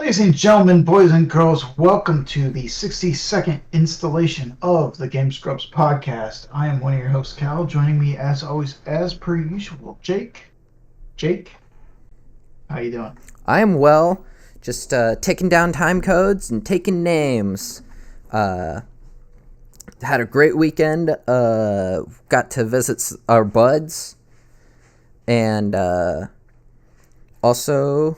Ladies and gentlemen, boys and girls, welcome to the 60-second installation of the Game Scrubs podcast. I am one of your hosts, Cal. Joining me, as always, as per usual, Jake. Jake, how you doing? I am well. Just taking down time codes and taking names. Had a great weekend. Got to visit our buds. And also,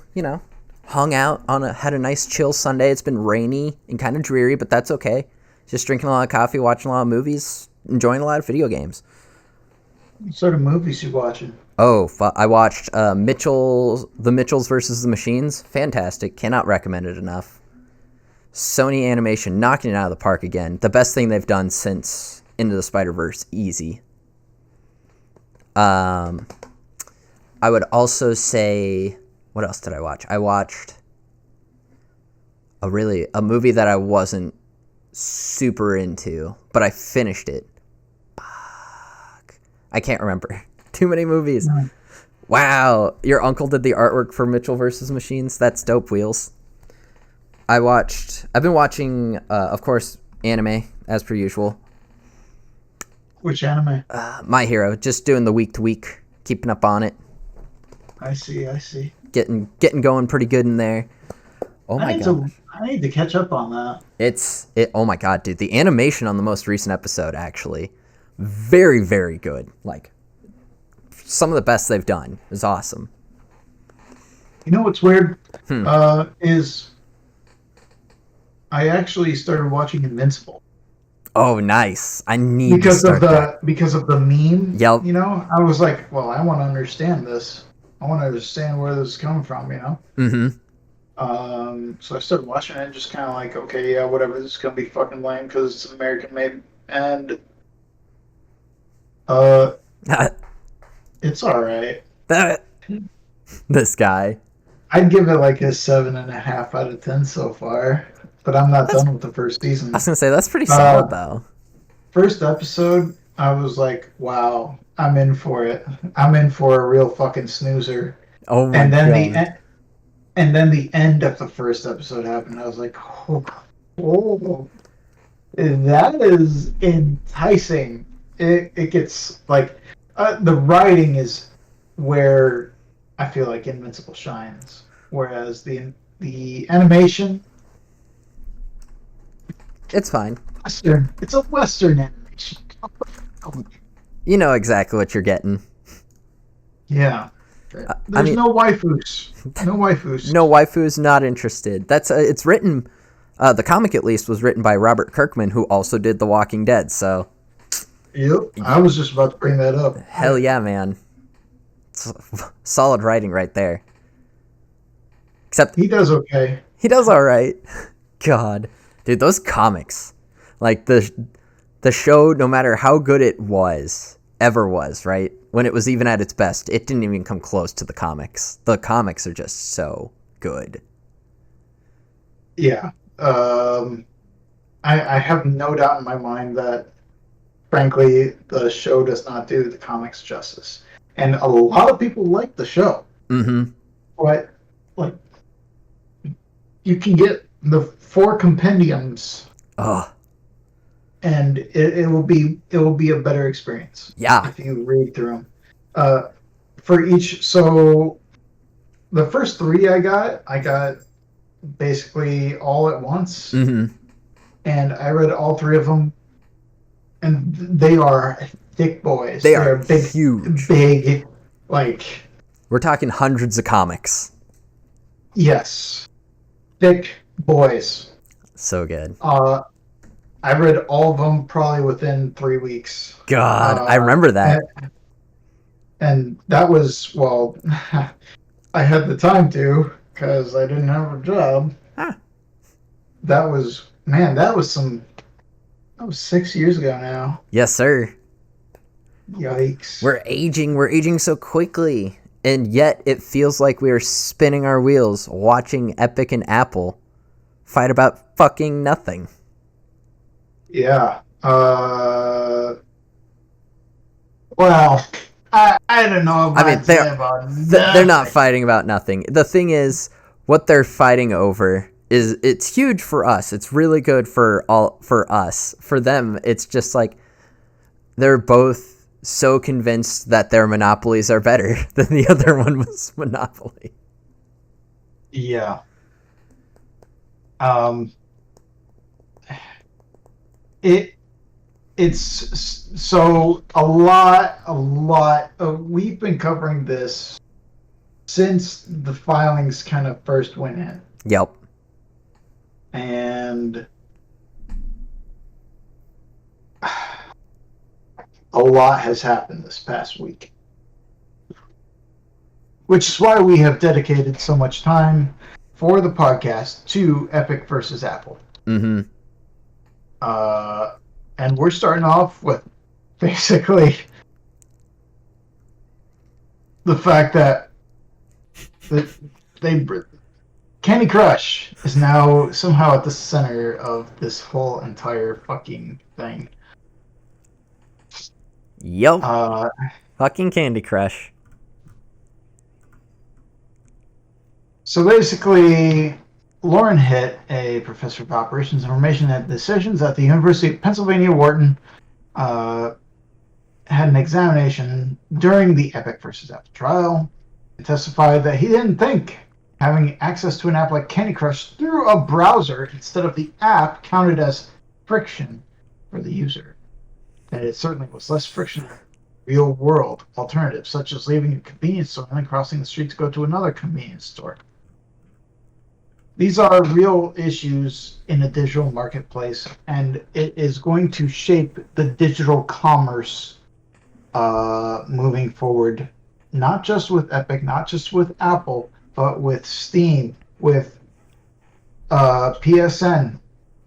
hung out had a nice chill Sunday. It's been rainy and kind of dreary, but that's okay. Just drinking a lot of coffee, watching a lot of movies, enjoying a lot of video games. What sort of movies you watching? Oh, I watched The Mitchells versus the Machines. Fantastic. Cannot recommend it enough. Sony Animation knocking it out of the park again. The best thing they've done since Into the Spider-Verse. Easy. I would also say, what else did I watch? I watched a movie that I wasn't super into, but I finished it. Fuck. I can't remember. Too many movies. No. Wow. Your uncle did the artwork for Mitchell vs. Machines? That's dope, Wheels. I've been watching, of course, anime, as per usual. Which anime? My Hero. Just doing the week-to-week. Keeping up on it. I see. Getting going pretty good in there. Oh my god. I need to catch up on that. Oh my god, dude. The animation on the most recent episode, actually, very, very good. Like, some of the best they've done. It was awesome. You know what's weird? Is I actually started watching Invincible. Oh, nice. I need to start that. Because of the meme. Yep. I was like, well, I want to understand this. I want to understand where this is coming from, Mm-hmm. So I started watching it and just kind of like, okay, yeah, whatever, this is going to be fucking lame because it's American made. And it's alright. This guy. I'd give it like a 7.5 out of 10 so far, but I'm not done with the first season. I was going to say, that's pretty solid, though. First episode, I was like, wow, I'm in for it. I'm in for a real fucking snoozer. Oh my god. And then the end of the first episode happened. I was like, oh, that is enticing. It gets like the writing is where I feel like Invincible shines, whereas the animation, it's fine. Western. It's a Western animation. You know exactly what you're getting. Yeah. There's no waifus. No waifus. No waifus, not interested. That's it's written. The comic, at least, was written by Robert Kirkman, who also did The Walking Dead. So. Yep. I was just about to bring that up. Hell yeah, man. It's solid writing right there. Except he does okay. He does all right. God, dude, those comics, like the show, no matter how good it ever was, right? When it was even at its best, it didn't even come close to the comics. The comics are just so good. Yeah. I have no doubt in my mind that, frankly, the show does not do the comics justice. And a lot of people like the show. Mm-hmm. But, like, you can get the 4 compendiums. Oh. And it will be a better experience. Yeah. If you read through them. For each, so the first 3 I got basically all at once. Mm-hmm. And I read all 3 of them, and they are thick boys. They are big, huge. Big, like. We're talking hundreds of comics. Yes. Thick boys. So good. I read all of them probably within 3 weeks. God, I remember that. And that was, well, I had the time to, because I didn't have a job. Huh. That was 6 years ago now. Yes, sir. Yikes. We're aging so quickly. And yet it feels like we are spinning our wheels watching Epic and Apple fight about fucking nothing. Yeah. Well, I don't know about they're not fighting about nothing. The thing is, what they're fighting over is it's huge for us. It's really good for us. For them, it's just like they're both so convinced that their monopolies are better than the other one was monopoly. Yeah. It's so a lot we've been covering this since the filings kind of first went in. Yep. And a lot has happened this past week. Which is why we have dedicated so much time for the podcast to Epic versus Apple. Mm-hmm. And we're starting off with basically the fact that Candy Crush is now somehow at the center of this whole entire fucking thing. Yep. Fucking Candy Crush. So basically, Lauren Hitt, a professor of operations information and decisions at the University of Pennsylvania Wharton, had an examination during the Epic versus Apple trial and testified that he didn't think having access to an app like Candy Crush through a browser instead of the app counted as friction for the user. And it certainly was less friction than real-world alternatives, such as leaving a convenience store and then crossing the street to go to another convenience store. These are real issues in a digital marketplace, and it is going to shape the digital commerce moving forward, not just with Epic, not just with Apple, but with Steam, with PSN,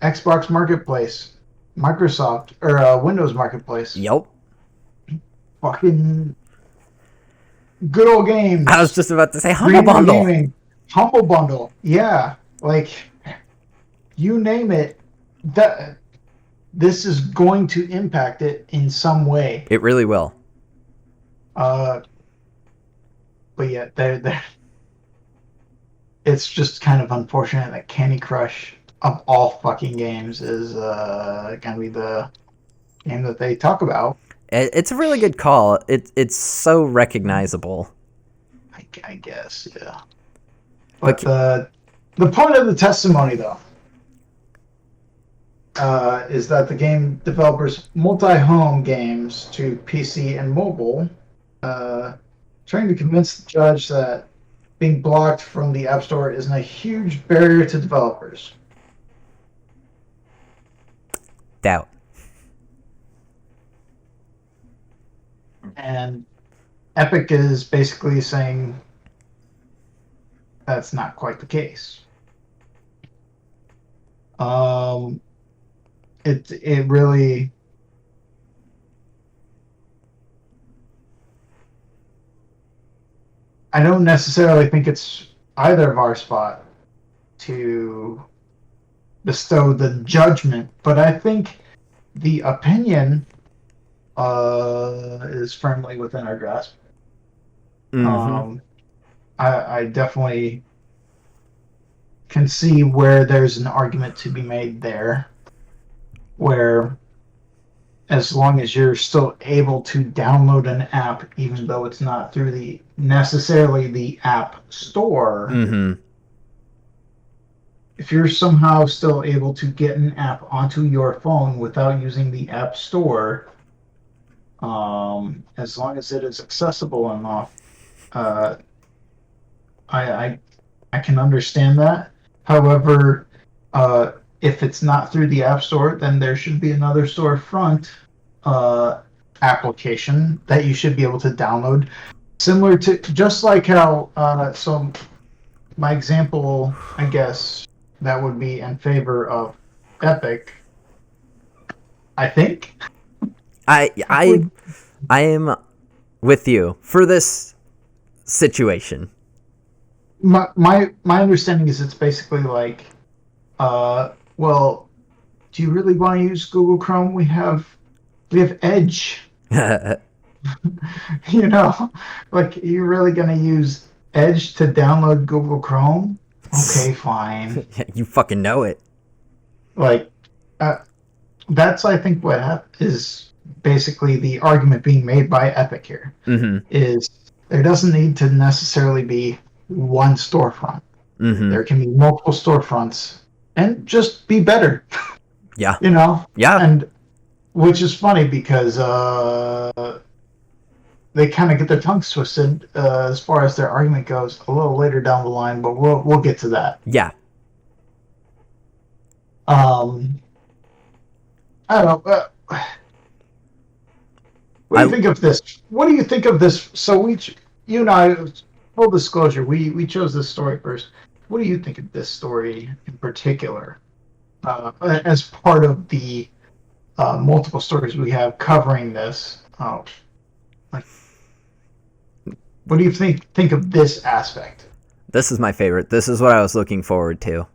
Xbox Marketplace, Microsoft, or Windows Marketplace. Yep. Fucking good old games. I was just about to say Humble Bundle. Gaming. Humble Bundle, yeah. Like, you name it, this is going to impact it in some way. It really will. But yeah, it's just kind of unfortunate that Candy Crush, of all fucking games, is going to be the game that they talk about. It's a really good call. It's so recognizable. I guess, yeah. But the point of the testimony, though, is that the game developers multi-home games to PC and mobile, trying to convince the judge that being blocked from the App Store isn't a huge barrier to developers. Doubt. And Epic is basically saying that's not quite the case. It really I don't necessarily think it's either of our spot to bestow the judgment, but I think the opinion is firmly within our grasp. Mm-hmm. I definitely can see where there's an argument to be made there, where as long as you're still able to download an app, even though it's not through necessarily the App Store, Mm-hmm. if you're somehow still able to get an app onto your phone without using the App Store, as long as it is accessible enough, I can understand that. However, if it's not through the App Store, then there should be another storefront application that you should be able to download. Similar to, just like how, so my example, I guess, that would be in favor of Epic, I think. I am with you for this situation. My understanding is it's basically like, well, do you really want to use Google Chrome? We have Edge. You know, like, you're really gonna use Edge to download Google Chrome? Okay, fine. You fucking know it. Like, that's, I think, what is basically the argument being made by Epic here. Mm-hmm. Is there doesn't need to necessarily be one storefront. Mm-hmm. There can be multiple storefronts and just be better. Yeah. Yeah. And which is funny because they kind of get their tongues twisted as far as their argument goes a little later down the line, but we'll get to that. Yeah. I don't know. What do you think of this? What do you think of this? So you and I, full disclosure, we chose this story first. What do you think of this story in particular, as part of the multiple stories we have covering this? Like, what do you think of this aspect? This is my favorite. This is what I was looking forward to,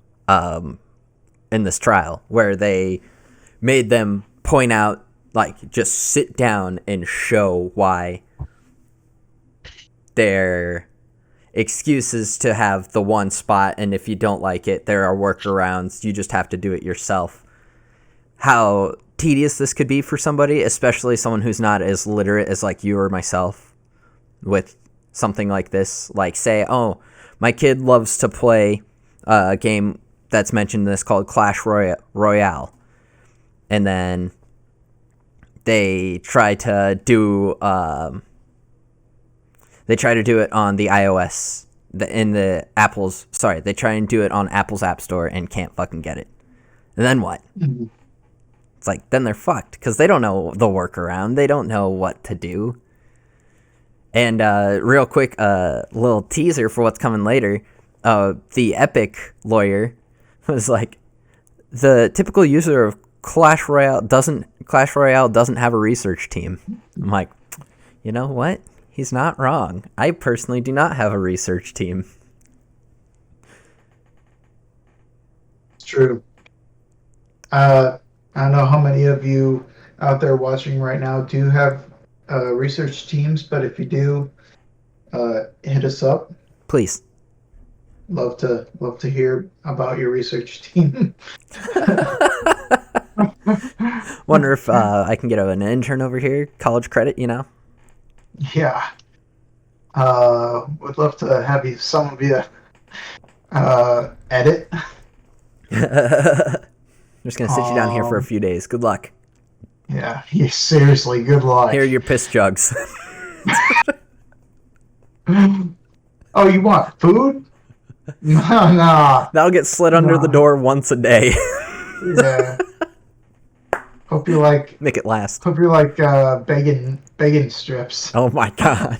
in this trial, where they made them point out, like, just sit down and show why their excuses to have the one spot, and if you don't like it, there are workarounds. You just have to do it yourself. How tedious this could be for somebody, especially someone who's not as literate as, like, you or myself, with something like this. Like, say, oh, my kid loves to play a game that's mentioned in this called Clash Royale. And then they try to do it on the iOS, they try and do it on Apple's App Store and can't fucking get it. And then what? Mm-hmm. It's like, then they're fucked, because they don't know the workaround. They don't know what to do. And real quick, little teaser for what's coming later. The Epic lawyer was like, the typical user of Clash Royale doesn't have a research team. I'm like, you know what? He's not wrong. I personally do not have a research team. It's true. I don't know how many of you out there watching right now do have research teams, but if you do, hit us up. Please. Love to hear about your research team. Wonder if I can get an intern over here, college credit, you know? Yeah. Would love to have some of you edit. I'm just going to sit you down here for a few days. Good luck. Yeah, seriously, good luck. Here are your piss jugs. Oh, you want food? No. That'll get slid under the door once a day. Yeah. Hope you like... Make it last. Hope you like bacon strips. Oh my god.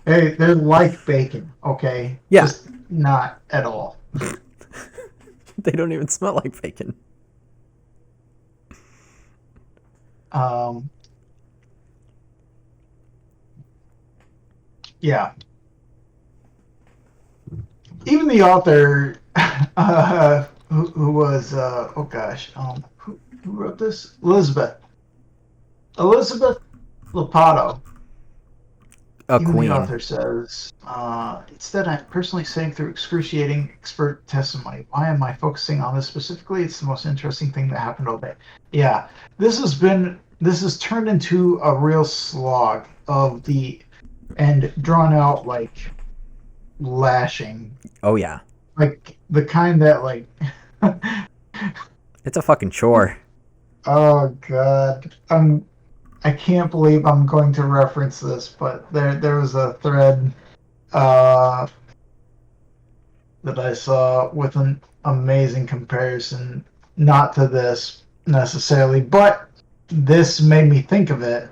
Hey, they're like bacon, okay? Yeah. Just not at all. They don't even smell like bacon. Yeah. Even the author, who was, who wrote this? Elizabeth Lopato. Even Queen. the author says, instead I'm personally saying through excruciating expert testimony. Why am I focusing on this specifically? It's the most interesting thing that happened all day. Yeah, this has turned into a real slog and drawn out, like, lashing. Oh yeah. Like the kind that, like, it's a fucking chore. Oh god. I can't believe I'm going to reference this, but there was a thread that I saw with an amazing comparison, not to this necessarily, but this made me think of it.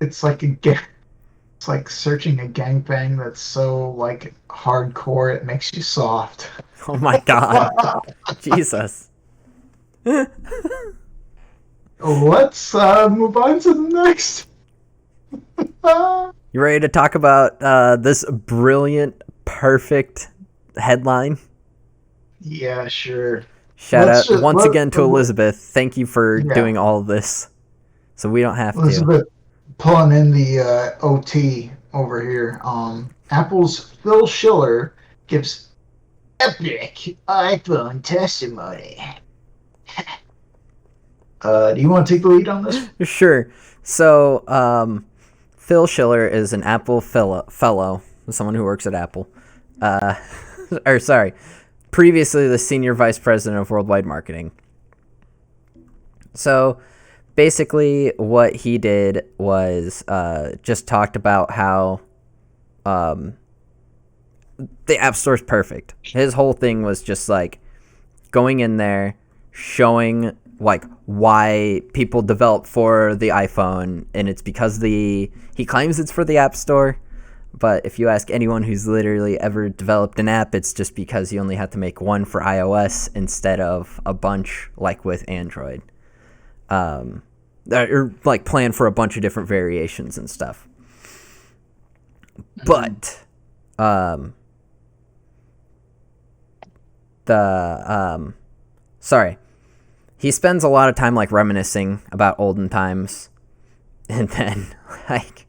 It's like searching a gangbang that's so, like, hardcore it makes you soft. Oh my god. Jesus. Let's move on to the next. You ready to talk about this brilliant, perfect headline? Yeah, sure. Shout out once again to Elizabeth. Thank you for doing all of this, so we don't have Elizabeth pulling in the OT over here. Apple's Phil Schiller gives epic iPhone testimony. Do you want to take the lead on this? Sure. So, Phil Schiller is an Apple fellow, someone who works at Apple. Previously the senior vice president of worldwide marketing. So, basically, what he did was just talked about how the App Store's perfect. His whole thing was just like going in there, showing like why people develop for the iPhone, and it's because he claims it's for the App Store, but if you ask anyone who's literally ever developed an app, it's just because you only have to make one for iOS instead of a bunch like with Android. Or like plan for a bunch of different variations and stuff. But he spends a lot of time like reminiscing about olden times, and then like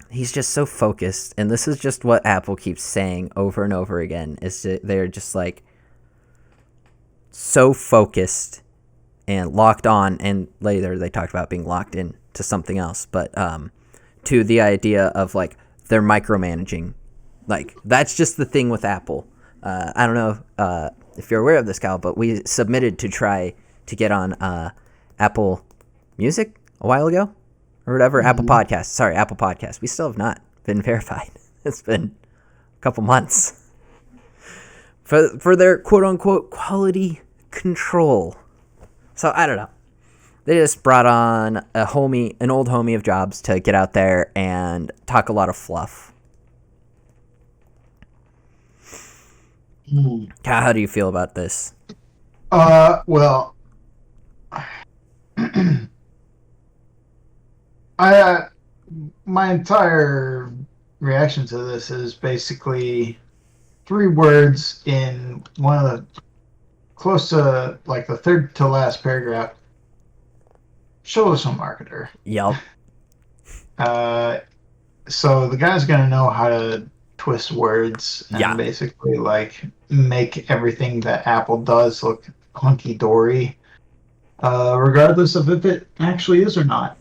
he's just so focused, and this is just what Apple keeps saying over and over again, is that they're just like so focused and locked on, and later they talked about being locked in to something else, but to the idea of like they're micromanaging. Like that's just the thing with Apple. I don't know if you're aware of this, Cal, but we submitted to try to get on Apple Music a while ago or whatever. Mm-hmm. Apple Podcasts. We still have not been verified. It's been a couple months for their quote unquote quality control. So I don't know. They just brought on an old homie of Jobs to get out there and talk a lot of fluff. How do you feel about this? Well, my entire reaction to this is basically 3 words in one of the close to like the third to last paragraph. Show us a marketer. Yep. So the guy's gonna know how to twist words and basically like make everything that Apple does look hunky-dory, regardless of if it actually is or not.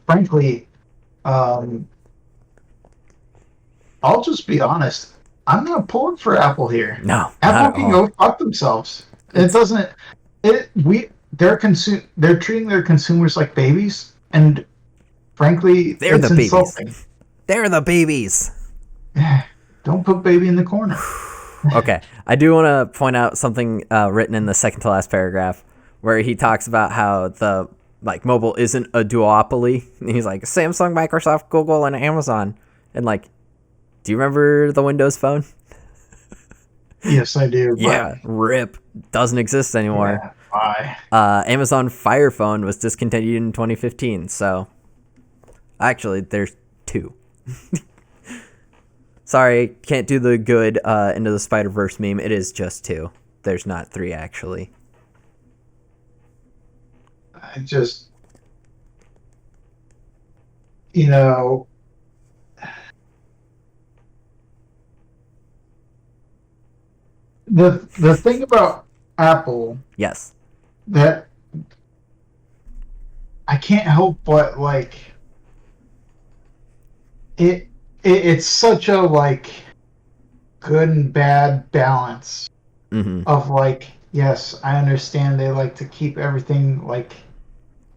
Frankly, I'll just be honest. I'm not pulling for Apple here. No, Apple can go fuck themselves. It doesn't. They're treating their consumers like babies, and frankly, they're the insulting. Babies. They're the babies. Don't put baby in the corner. Okay, I do want to point out something written in the second to last paragraph where he talks about how the like mobile isn't a duopoly. And he's like Samsung, Microsoft, Google, and Amazon. And like, do you remember the Windows Phone? Yes, I do. Yeah, RIP doesn't exist anymore. Yeah, bye. Amazon Fire Phone was discontinued in 2015. So actually, there's 2. Sorry, can't do the good Into the Spider-Verse meme. It is just 2. There's not 3, actually. I just, the thing about Apple, yes, that I can't help but like it's such a like good and bad balance of like, yes, I understand they like to keep everything like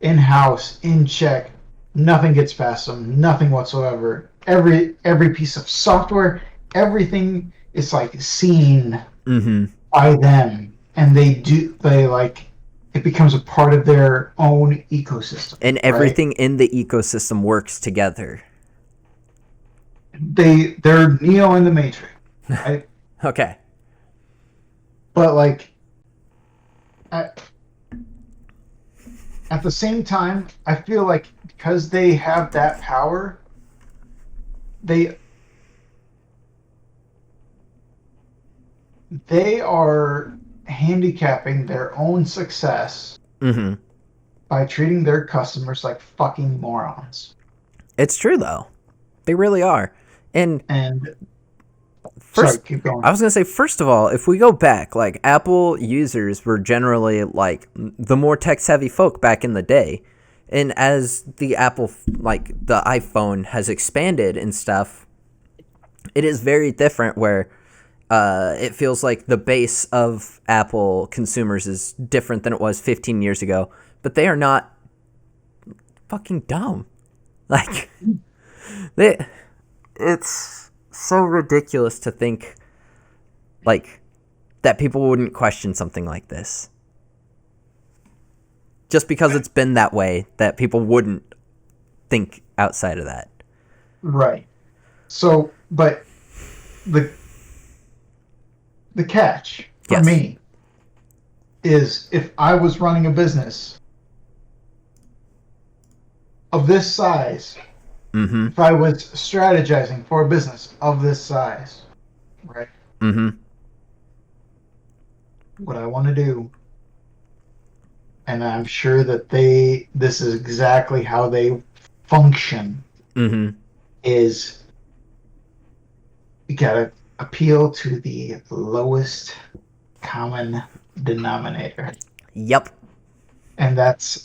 in-house, in check. Nothing gets past them, nothing whatsoever. Every piece of software, everything is like seen by them, and they like it becomes a part of their own ecosystem. And everything in the ecosystem works together. They're Neo in the Matrix, right? Okay. But like at the same time, I feel like because they have that power, they are handicapping their own success by treating their customers like fucking morons. It's true though. They really are. And And sorry, first, keep going. I was gonna say, first of all, if we go back, like Apple users were generally like the more tech-savvy folk back in the day, and as the the iPhone has expanded and stuff, it is very different. Where it feels like the base of Apple consumers is different than it was 15 years ago, but they are not fucking dumb. Like it's so ridiculous to think like that people wouldn't question something like this just because it's been that way, that people wouldn't think outside of that. Right. So, but the catch for Yes. me is if I was running a business of this size, Mm-hmm. if I was strategizing for a business of this size, right? Mm-hmm. What I want to do, and I'm sure that this is exactly how they function, Mm-hmm. is you gotta appeal to the lowest common denominator, Yep. and that.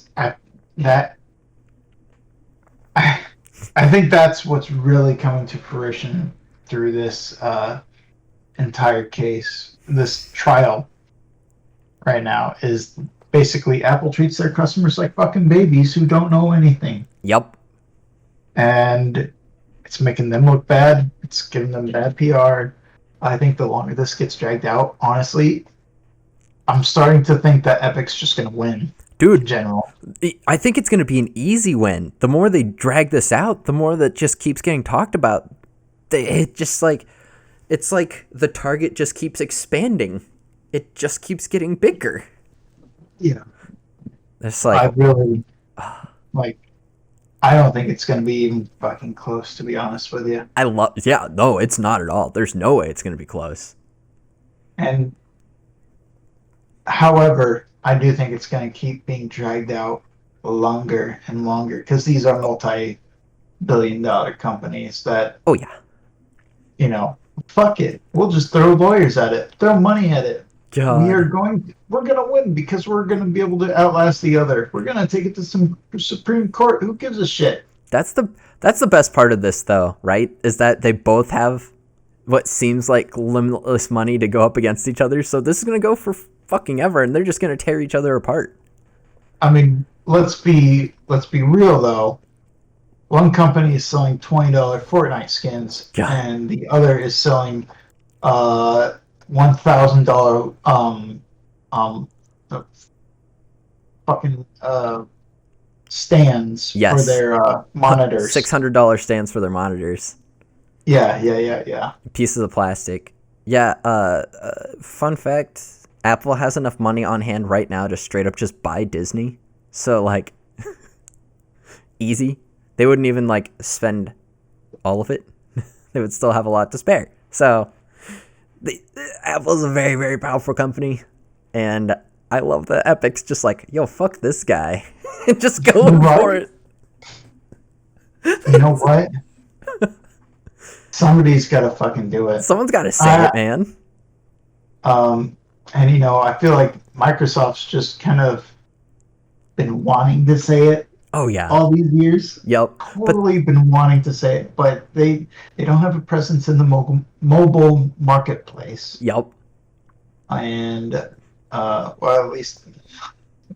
I think that's what's really coming to fruition through this entire case, this trial right now, is basically Apple treats their customers like fucking babies who don't know anything. Yep. And it's making them look bad. It's giving them bad PR. I think the longer this gets dragged out, honestly, I'm starting to think that Epic's just going to win in Dude, general. I think it's going to be an easy win. The more they drag this out, the more that just keeps getting talked about. It just like, it's like the target just keeps expanding. It just keeps getting bigger. Yeah. It's I like, really, like, I don't think it's going to be even fucking close, to be honest with you. no, it's not at all. There's no way it's going to be close. And, however, I do think it's going to keep being dragged out longer and longer because these are multi-billion-dollar companies that, Oh, yeah. fuck it. We'll just throw lawyers at it, throw money at it. God. We're gonna win because we're gonna be able to outlast the other. We're gonna take it to some Supreme Court. Who gives a shit? That's the best part of this, though, right? Is that they both have what seems like limitless money to go up against each other. So this is going to go for fucking ever, and they're just going to tear each other apart. I mean, let's be real though. One company is selling $20 Fortnite skins, God. and the other is selling $1,000 fucking stands Yes. for their monitors. $600 stands for their monitors. Yeah. Pieces of plastic. Yeah. Fun fact: Apple has enough money on hand right now to straight up just buy Disney. So like, easy. They wouldn't even like spend all of it. They would still have a lot to spare. So, Apple's a very, very powerful company, and I love that Epic's just like, yo, fuck this guy, and just going for it. You know what? Somebody's got to fucking do it. Someone's got to say it, man. And I feel like Microsoft's just kind of been wanting to say it. Oh yeah. All these years. Yep. Totally been wanting to say it, but they don't have a presence in the mobile marketplace. Yep. And well, at least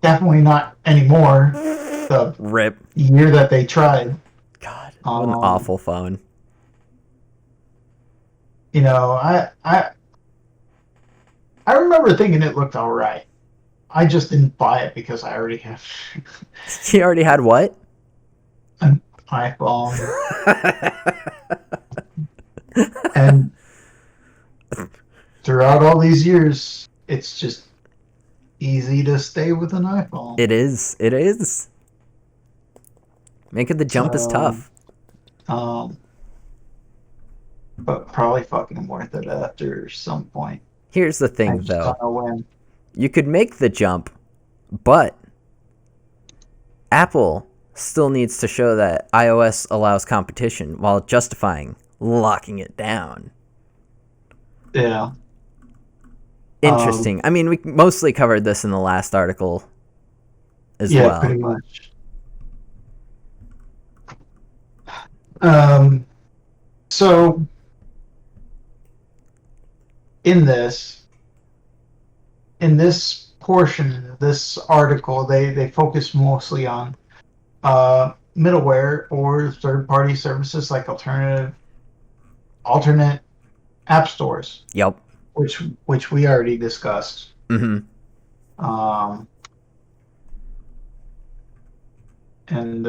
definitely not anymore. The Rip. year that they tried. God, what an awful phone. I remember thinking it looked all right. I just didn't buy it because I already have. He already had what? An iPhone. And throughout all these years, it's just easy to stay with an iPhone. It is. Making the jump is tough. But probably fucking worth it after some point. Here's the thing, I just though. don't know when. You could make the jump, but Apple still needs to show that iOS allows competition while justifying locking it down. Yeah. Interesting. I mean, we mostly covered this in the last article as well. Yeah, pretty much. So in this portion of this article, they focus mostly on middleware or third-party services like alternate app stores. Yep. Which we already discussed. Mm-hmm. And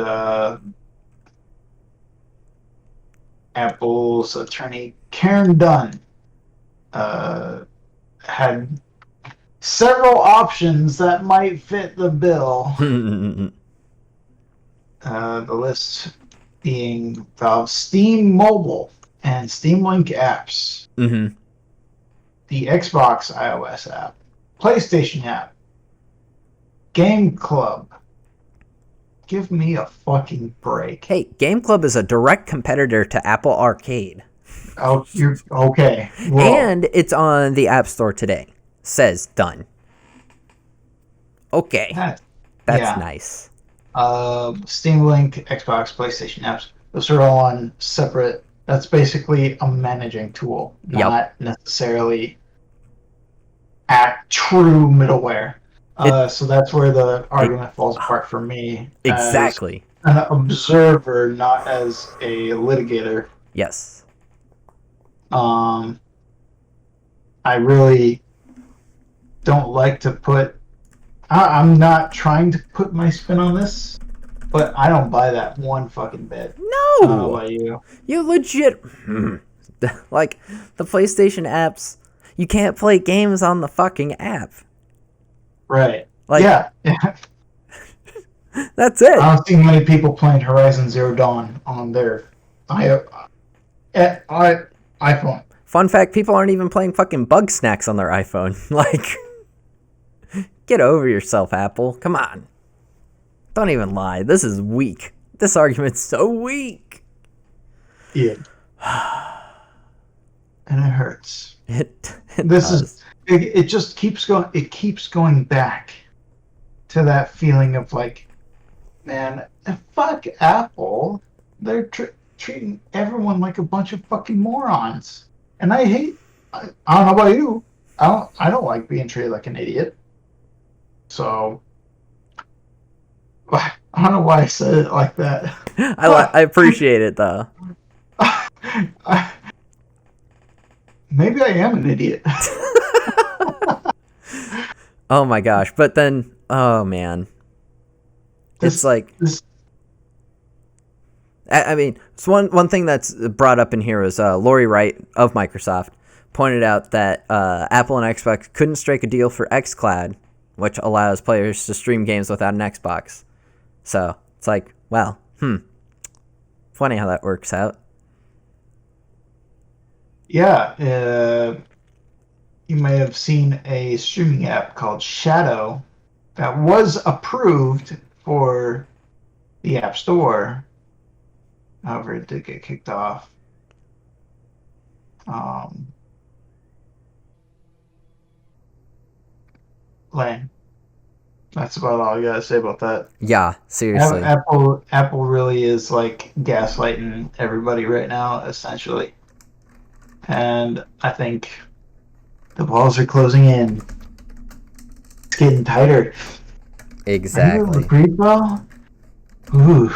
Apple's attorney Karen Dunn had several options that might fit the bill. The list being of Steam Mobile and Steam Link apps, Mm-hmm. the Xbox iOS app, PlayStation app, Game Club. Give me a fucking break. Hey, Game Club is a direct competitor to Apple Arcade. Oh, you're okay. Whoa. And it's on the App Store today. Says done. Okay. That's nice. Steam Link, Xbox, PlayStation apps. Those are all on separate. That's basically a managing tool, not necessarily true middleware. So that's where the argument falls apart for me. Exactly. As an observer, not as a litigator. Yes. I really don't like to put. I'm not trying to put my spin on this, but I don't buy that one fucking bit. No. I don't know about you. You legit like the PlayStation apps. You can't play games on the fucking app. Right. Like, yeah. That's it. I don't see many people playing Horizon Zero Dawn on their iPhone. Fun fact, people aren't even playing fucking Bug Snacks on their iPhone. Like, get over yourself, Apple. Come on. Don't even lie. This is weak. This argument's so weak. Yeah. And it hurts. It just keeps going. It keeps going back to that feeling of like, man, fuck Apple. They're treating everyone like a bunch of fucking morons, and I hate. I don't know about you. I don't like being treated like an idiot. So I don't know why I said it like that. I appreciate it though. Maybe I am an idiot. Oh my gosh. But then, oh man. It's like... I mean, it's one thing that's brought up in here is Lori Wright of Microsoft pointed out that Apple and Xbox couldn't strike a deal for xCloud, which allows players to stream games without an Xbox. So, it's like, well, funny how that works out. Yeah, you may have seen a streaming app called Shadow that was approved for the App Store. However, it did get kicked off. Lame. That's about all I gotta say about that. Yeah, seriously. Apple really is like gaslighting everybody right now, essentially. And I think the balls are closing in. It's getting tighter. Exactly. Breathe well. Ooh.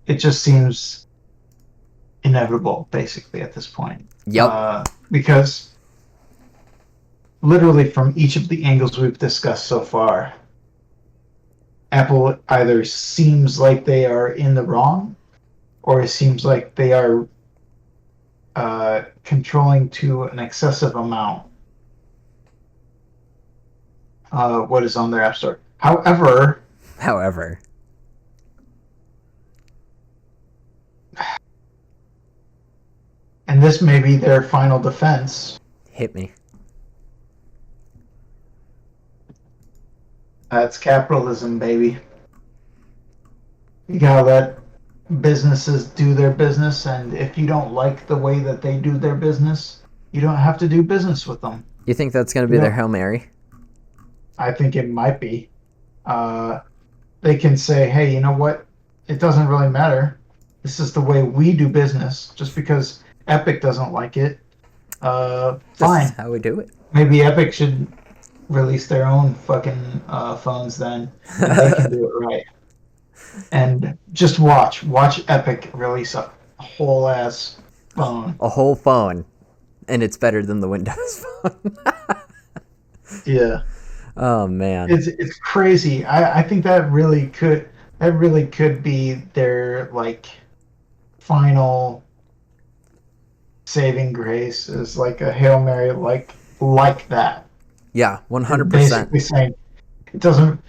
It just seems inevitable, basically, at this point. Yep. Because literally from each of the angles we've discussed so far, Apple either seems like they are in the wrong, or it seems like they are controlling to an excessive amount what is on their App Store. However, and this may be their final defense. Hit me. That's capitalism, baby. You gotta let businesses do their business, and if you don't like the way that they do their business, you don't have to do business with them. You think that's going to You be their know, Hail Mary? I think it might be. They can say, hey, you know what? It doesn't really matter. This is the way we do business. Just because Epic doesn't like it, This is fine. how we do it. Maybe Epic should release their own fucking phones then, and they can do it right. And just watch Epic release a whole ass phone. A whole phone, and it's better than the Windows phone. Yeah, Oh man. it's crazy. I think that really could be their like final saving grace, is like a Hail Mary, like that. Yeah, And 100%. basically saying it doesn't,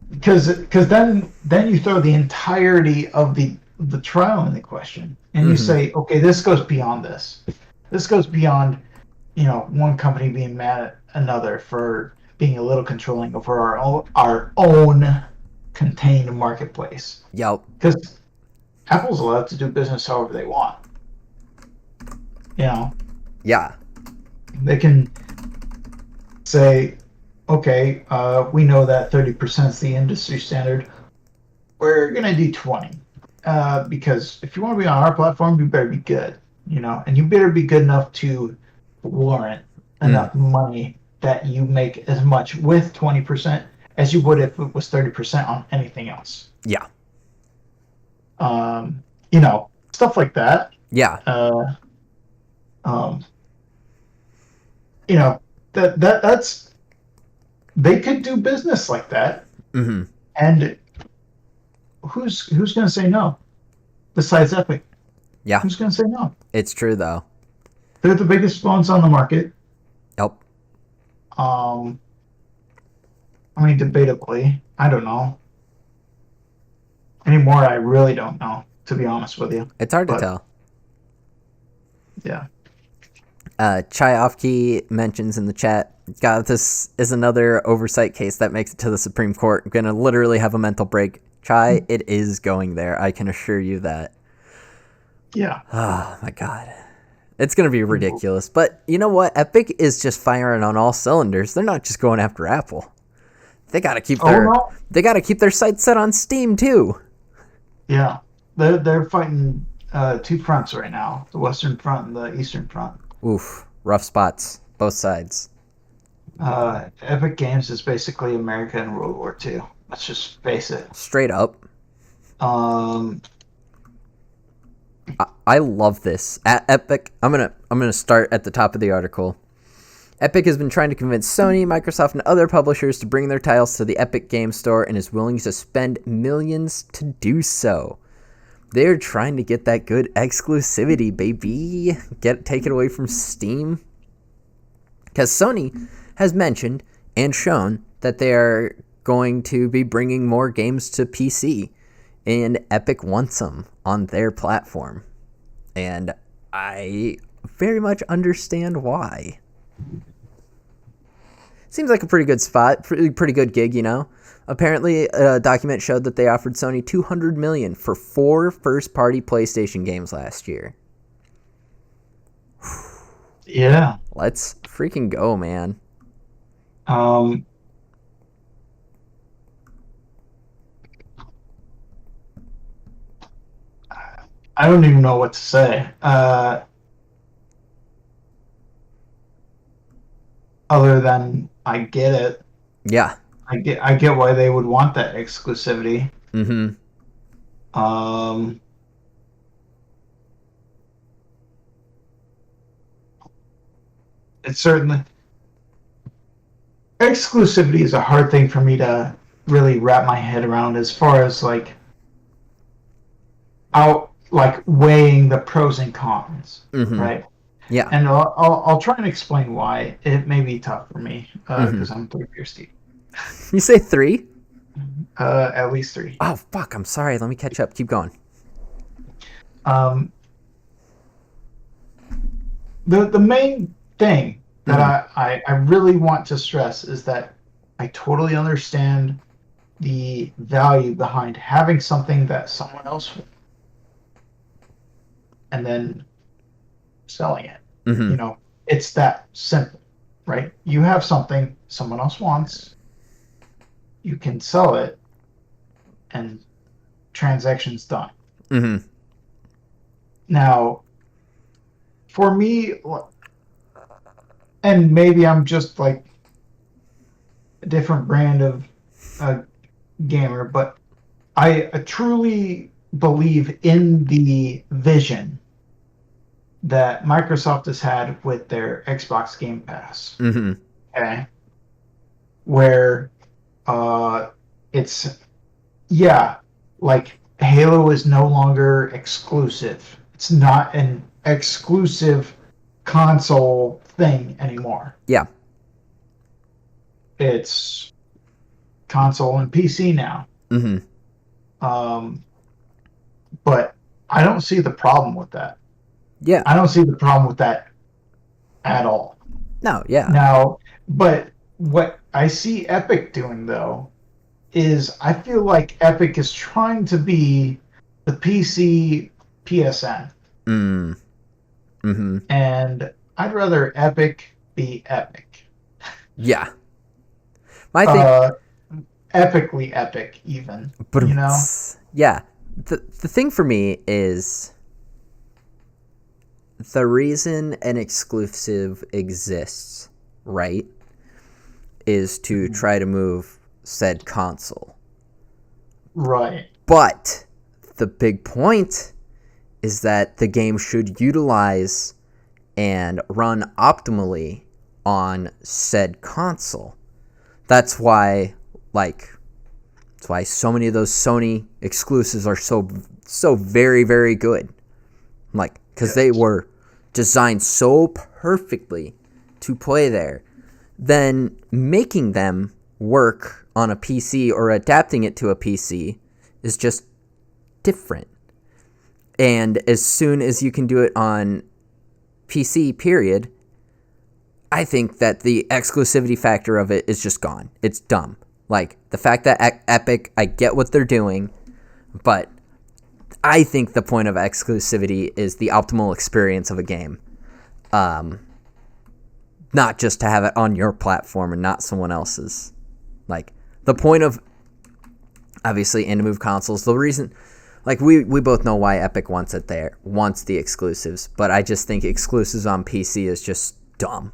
because then you throw the entirety of the trial in the question, and you say, okay, this goes beyond this. This goes beyond, one company being mad at another for being a little controlling over our own contained marketplace. Yep. Because Apple's allowed to do business however they want. Yeah. They can say, okay, we know that 30% is the industry standard. We're gonna do 20, because if you want to be on our platform, you better be good, and you better be good enough to warrant enough money that you make as much with 20% as you would if it was 30% on anything else. Yeah. Stuff like that. Yeah. Um, that's they could do business like that, and who's going to say no besides Epic? Yeah. Who's going to say no? It's true though. They're the biggest phones on the market. Yep. Debatably, I don't know anymore. I really don't know, to be honest with you. It's hard to tell. Yeah. Chayovsky mentions in the chat, God, this is another oversight case that makes it to the Supreme Court. I'm going to literally have a mental break. Chai, it is going there. I can assure you that. Yeah. Oh, my God. It's going to be ridiculous. But you know what? Epic is just firing on all cylinders. They're not just going after Apple. They got to keep they got to keep their sights set on Steam too. Yeah. They're fighting two fronts right now, the Western Front and the Eastern Front. Oof, rough spots, both sides. Epic Games is basically America in World War II. Let's just face it. Straight up. I love this. At Epic, I'm gonna start at the top of the article. Epic has been trying to convince Sony, Microsoft, and other publishers to bring their titles to the Epic Game Store and is willing to spend millions to do so. They're trying to get that good exclusivity, baby. Take it away from Steam. Because Sony has mentioned and shown that they are going to be bringing more games to PC. And Epic wants them on their platform. And I very much understand why. Seems like a pretty good spot, pretty good gig, Apparently, a document showed that they offered Sony $200 million for 4 first-party PlayStation games last year. Yeah. Let's freaking go, man. I don't even know what to say. Other than I get it. Yeah. I get why they would want that exclusivity. Mm-hmm. It's certainly, exclusivity is a hard thing for me to really wrap my head around, as far as weighing the pros and cons, right? Yeah. And I'll try and explain why. It may be tough for me because I'm 3 years deep. You say 3? At least 3. Oh, fuck. I'm sorry. Let me catch up. Keep going. The main thing that I really want to stress is that I totally understand the value behind having something that someone else wants and then selling it. Mm-hmm. You know, it's that simple, right? You have something someone else wants, you can sell it, and transactions done. Mm-hmm. Now, for me, and maybe I'm just like a different brand of gamer, but I truly believe in the vision that Microsoft has had with their Xbox Game Pass. Mm-hmm. Okay, where it's yeah, like Halo is no longer exclusive. It's not an exclusive console thing anymore. Yeah. It's console and PC now. Mm-hmm. Um, but I don't see the problem with that. Yeah. I don't see the problem with that at all. No, yeah. Now, but what I see Epic doing though is I feel like Epic is trying to be the PC PSN. Mm. Mm-hmm. And I'd rather Epic be Epic. Yeah. My thing Epically epic even. but You know? yeah. The thing for me is the reason an exclusive exists, right, is to try to move said console. Right. But the big point is that the game should utilize and run optimally on said console. That's why, that's why so many of those Sony exclusives are so very, very good. Because they were designed so perfectly to play there. Then making them work on a PC or adapting it to a PC is just different. And as soon as you can do it on PC, period, I think that the exclusivity factor of it is just gone. It's dumb. Like, the fact that Epic, I get what they're doing, but I think the point of exclusivity is the optimal experience of a game. Not just to have it on your platform and not someone else's. Like, the point of, obviously, in-move consoles, the reason, like, we both know why Epic wants it there, wants the exclusives, but I just think exclusives on PC is just dumb.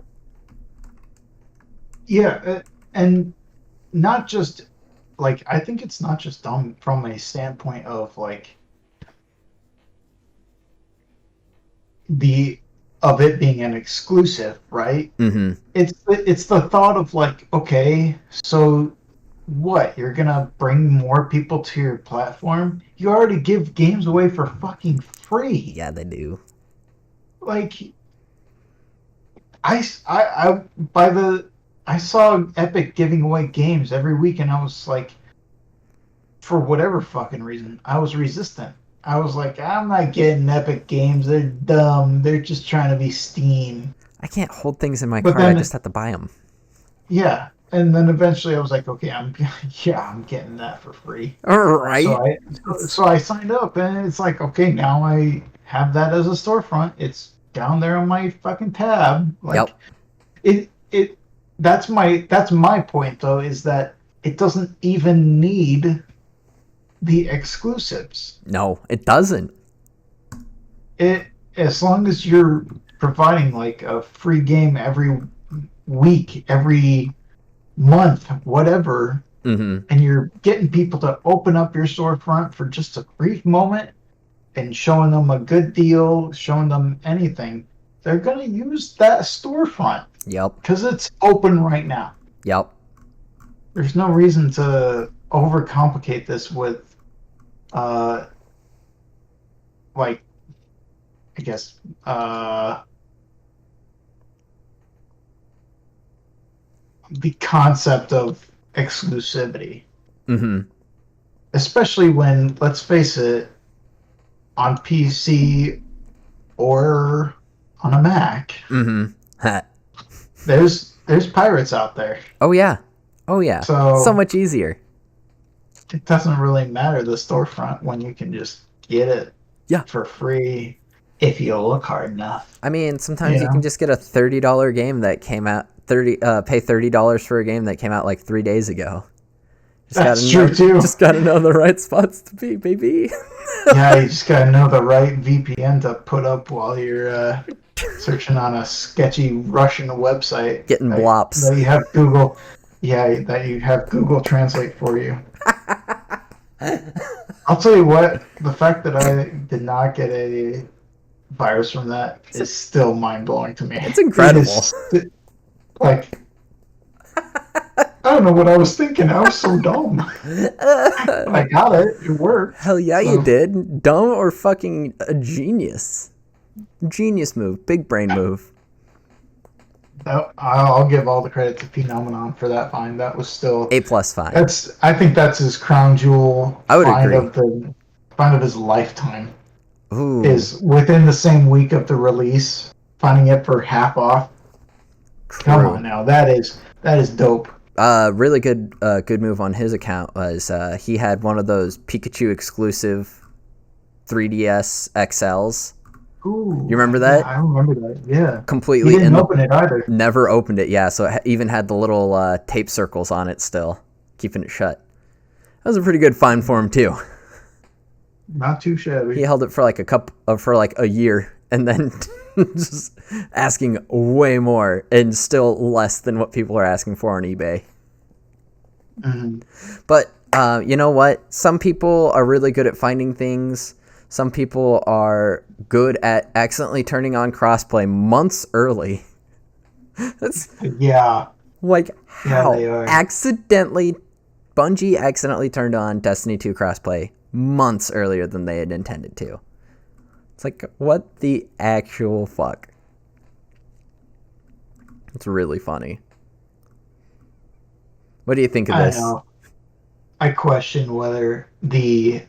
Yeah, and not just like I think it's not just dumb from a standpoint of like the of it being an exclusive, right? Mm-hmm. It's the thought of like, okay, so what? You're gonna bring more people to your platform? You already give games away for fucking free. Yeah, they do. Like, I by the I saw Epic giving away games every week, and I was like, for whatever fucking reason, I was resistant. I was like, I'm not getting Epic games. They're dumb. They're just trying to be Steam. I can't hold things in my But cart. I then, just have to buy them. yeah, and then eventually I was like, okay, I'm getting that for free. All right. So I signed up, and it's like, okay, now I have that as a storefront. It's down there on my fucking tab. Like, Yep. it that's my point though, is that it doesn't even need the exclusives. No, it doesn't. It, as long as you're providing like a free game every week, every month, whatever, Mm-hmm. and you're getting people to open up your storefront for just a brief moment and showing them a good deal, showing them anything, they're going to use that storefront Yep. because it's open right now. Yep. There's no reason to overcomplicate this with, like, I guess, the concept of exclusivity. Mm-hmm. Especially when, let's face it, on PC or on a Mac, Mm-hmm. there's pirates out there. Oh yeah. Oh yeah. So So much easier. it doesn't really matter the storefront when you can just get it Yeah. for free if you look hard enough. I mean, sometimes you can just get a $30 game that came out pay $30 for a game that came out like 3 days ago. That's true too. Just gotta know the right spots to be, baby. Yeah, you just gotta know the right VPN to put up while you're searching on a sketchy Russian website. Getting blops. That you have Google. Yeah, that you have Google Translate for you. I'll tell you what, the fact that I did not get a virus from that is still mind-blowing to me. It's incredible. Like, I don't know what I was thinking. I was so dumb. I got it. It worked. Hell yeah, So, you did. Dumb or fucking a genius. Genius move. Big brain move. I'll give all the credit to Phenomenon for that find. That was still A+ find. I think that's his crown jewel. I would find agree. Find of his lifetime. Ooh. Is within the same week of the release, finding it for half off. True. Come on now, that is dope. Really good move on his account was he had one of those Pikachu exclusive 3DS XLs. Ooh, You remember that? Yeah, I remember that. Yeah. Completely. He didn't open it either. Never opened it. Yeah, so it even had the little tape circles on it still, keeping it shut. That was a pretty good find for him too. Not too shabby. He held it for like a year, and then just asking way more, and still less than what people are asking for on eBay. Mm-hmm. But you know what? Some people are really good at finding things. Some people are good at accidentally turning on crossplay months early. That's Yeah. like how they are. Bungee accidentally turned on Destiny 2 crossplay months earlier than they had intended to. It's like, what the actual fuck? It's really funny. What do you think of this? I know. I question whether the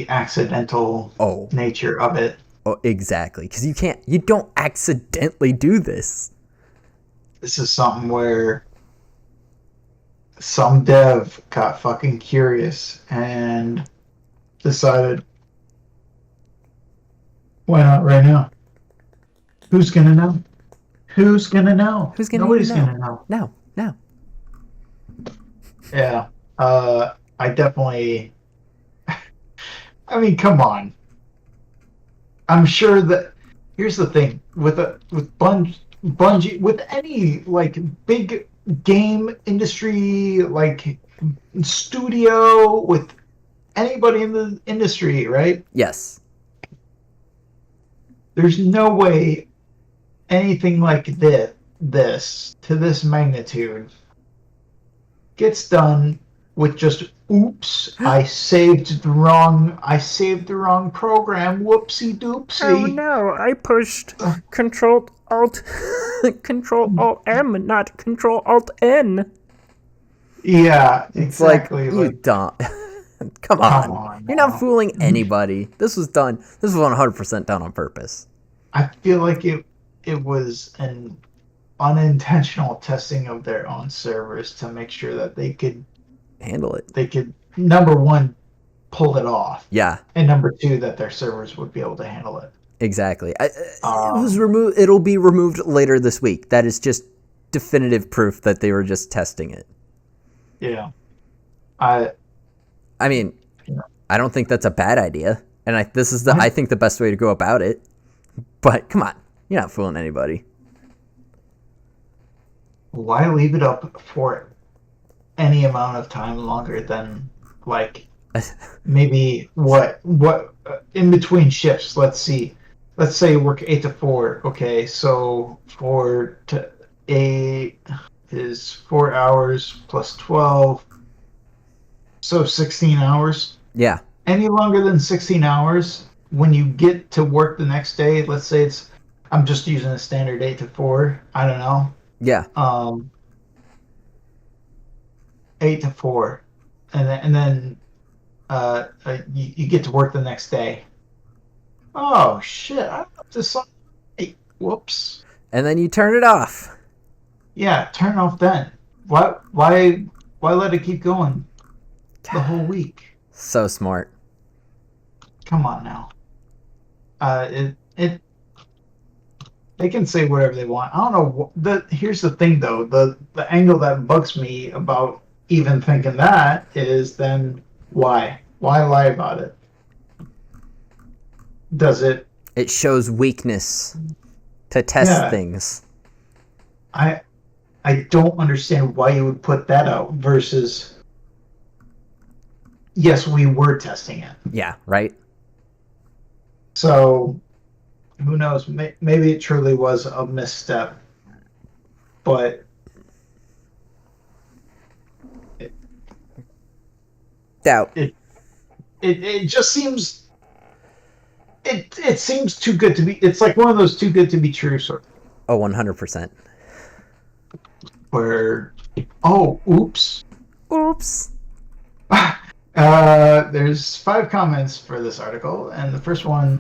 accidental nature of it. Oh, exactly. Because you don't accidentally do this. This is something where some dev got fucking curious and decided, why not right now? Who's gonna know? Who's gonna know? Nobody's gonna know. No. Yeah. I definitely. I mean, come on. I'm sure that. Here's the thing with Bungee, with any like big game industry, like studio, with anybody in the industry, right? Yes. There's no way anything like this to this magnitude gets done with just oops, I saved the wrong program, whoopsie doopsie. Oh no, I pushed Control Alt M, not Control Alt N. Yeah, It's exactly. like, you don't. Come on. You're not fooling anybody. This was 100% done on purpose. I feel like it was an unintentional testing of their own servers to make sure that they could handle it. They could, number one, pull it off. Yeah. And number two, that their servers would be able to handle it. Exactly. It was removed. It'll be removed later this week. That is just definitive proof that they were just testing it. Yeah. I mean, I don't think that's a bad idea, and I think the best way to go about it. But come on, you're not fooling anybody. Why leave it up for any amount of time longer than like maybe what in between shifts? Let's say you work 8 to 4. Okay, so 4 to 8 is 4 hours plus 12, so 16 hours. Yeah. Any longer than 16 hours, when you get to work the next day, let's say I'm just using a standard 8 to 4. I don't know. Yeah. 8 to 4, and then you get to work the next day. Oh shit! I'm up to something. Hey, whoops. And then you turn it off. Yeah, turn it off then. Why let it keep going? the whole week. So smart. Come on now. They can say whatever they want. I don't know. Here's the thing, though. The angle that bugs me about even thinking that is then why? Why lie about it? Does it? It shows weakness to test things. I don't understand why you would put that out versus. Yes, we were testing it. Yeah, right? So, who knows? Maybe it truly was a misstep. But... Doubt. It just seems... It seems too good to be... It's like one of those too good to be true sort of... Oh, 100%. Where... Oh, oops. Oops. There's 5 comments for this article, and the first one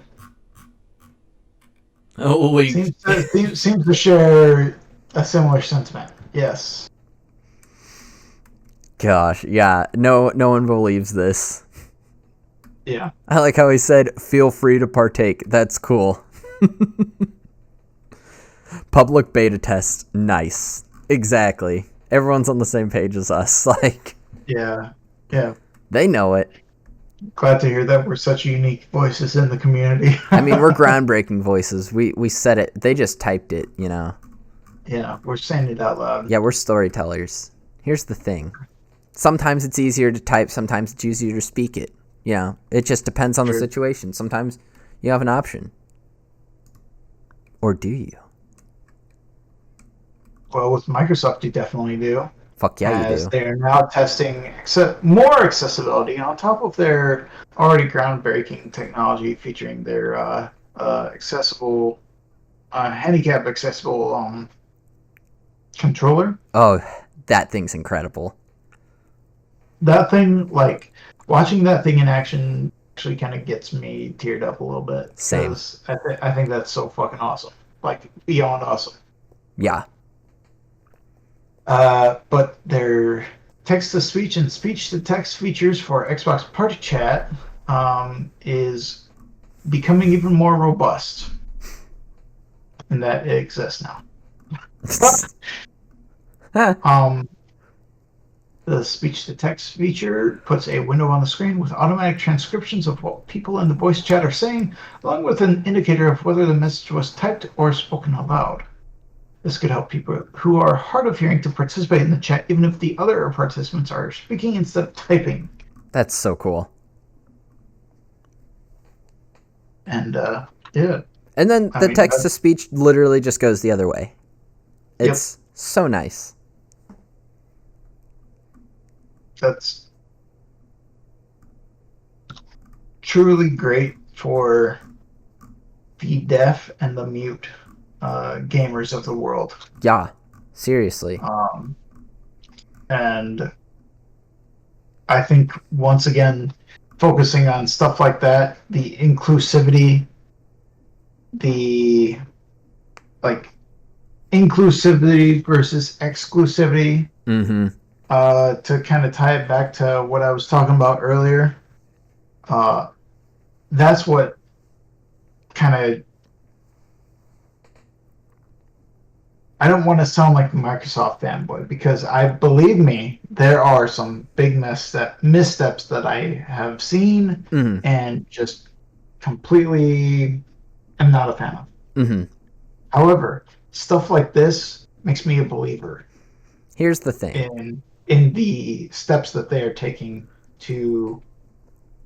seems to share a similar sentiment. Yes. Gosh, yeah. No one believes this. Yeah. I like how he said, "Feel free to partake." That's cool. Public beta test. Nice. Exactly. Everyone's on the same page as us. Like. Yeah. They know it. Glad to hear that we're such unique voices in the community. I mean, we're groundbreaking voices. We said it. They just typed it, you know. Yeah, we're saying it out loud. Yeah, we're storytellers. Here's the thing. Sometimes it's easier to type. Sometimes it's easier to speak it. You know, it just depends on the situation. Sometimes you have an option. Or do you? Well, with Microsoft, you definitely do. Fuck yeah, you do. They are now testing more accessibility on top of their already groundbreaking technology featuring their accessible, handicap accessible controller. Oh, that thing's incredible. That thing, like, watching that thing in action actually kind of gets me teared up a little bit. Same. I think that's so fucking awesome. Like, beyond awesome. Yeah. But their text-to-speech and speech-to-text features for Xbox Party Chat is becoming even more robust. And that it exists now. The speech-to-text feature puts a window on the screen with automatic transcriptions of what people in the voice chat are saying, along with an indicator of whether the message was typed or spoken aloud. This could help people who are hard of hearing to participate in the chat, even if the other participants are speaking instead of typing. That's so cool. And, yeah. And then the text-to-speech literally just goes the other way. It's so nice. That's truly great for the deaf and the mute gamers of the world. Yeah, seriously. And I think, once again, focusing on stuff like that, the inclusivity, inclusivity versus exclusivity, to kind of tie it back to what I was talking about earlier, that's what kind of... I don't want to sound like a Microsoft fanboy, because believe me, there are some big missteps that I have seen and just completely am not a fan of. However, stuff like this makes me a believer. Here's the thing. In the steps that they are taking to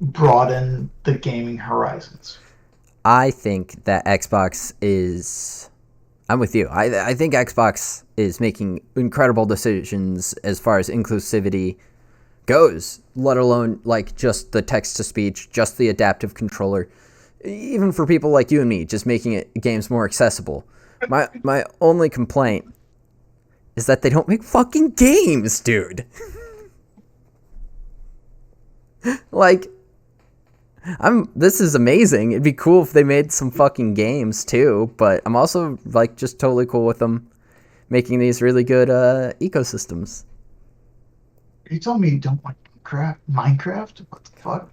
broaden the gaming horizons. I think that Xbox is... I'm with you. I think Xbox is making incredible decisions as far as inclusivity goes, let alone like just the text-to-speech, just the adaptive controller. Even for people like you and me, just making games more accessible. My only complaint is that they don't make fucking games, dude. Like, this is amazing. It'd be cool if they made some fucking games too, but I'm also like just totally cool with them making these really good ecosystems. Are you telling me you don't like Minecraft? What the fuck?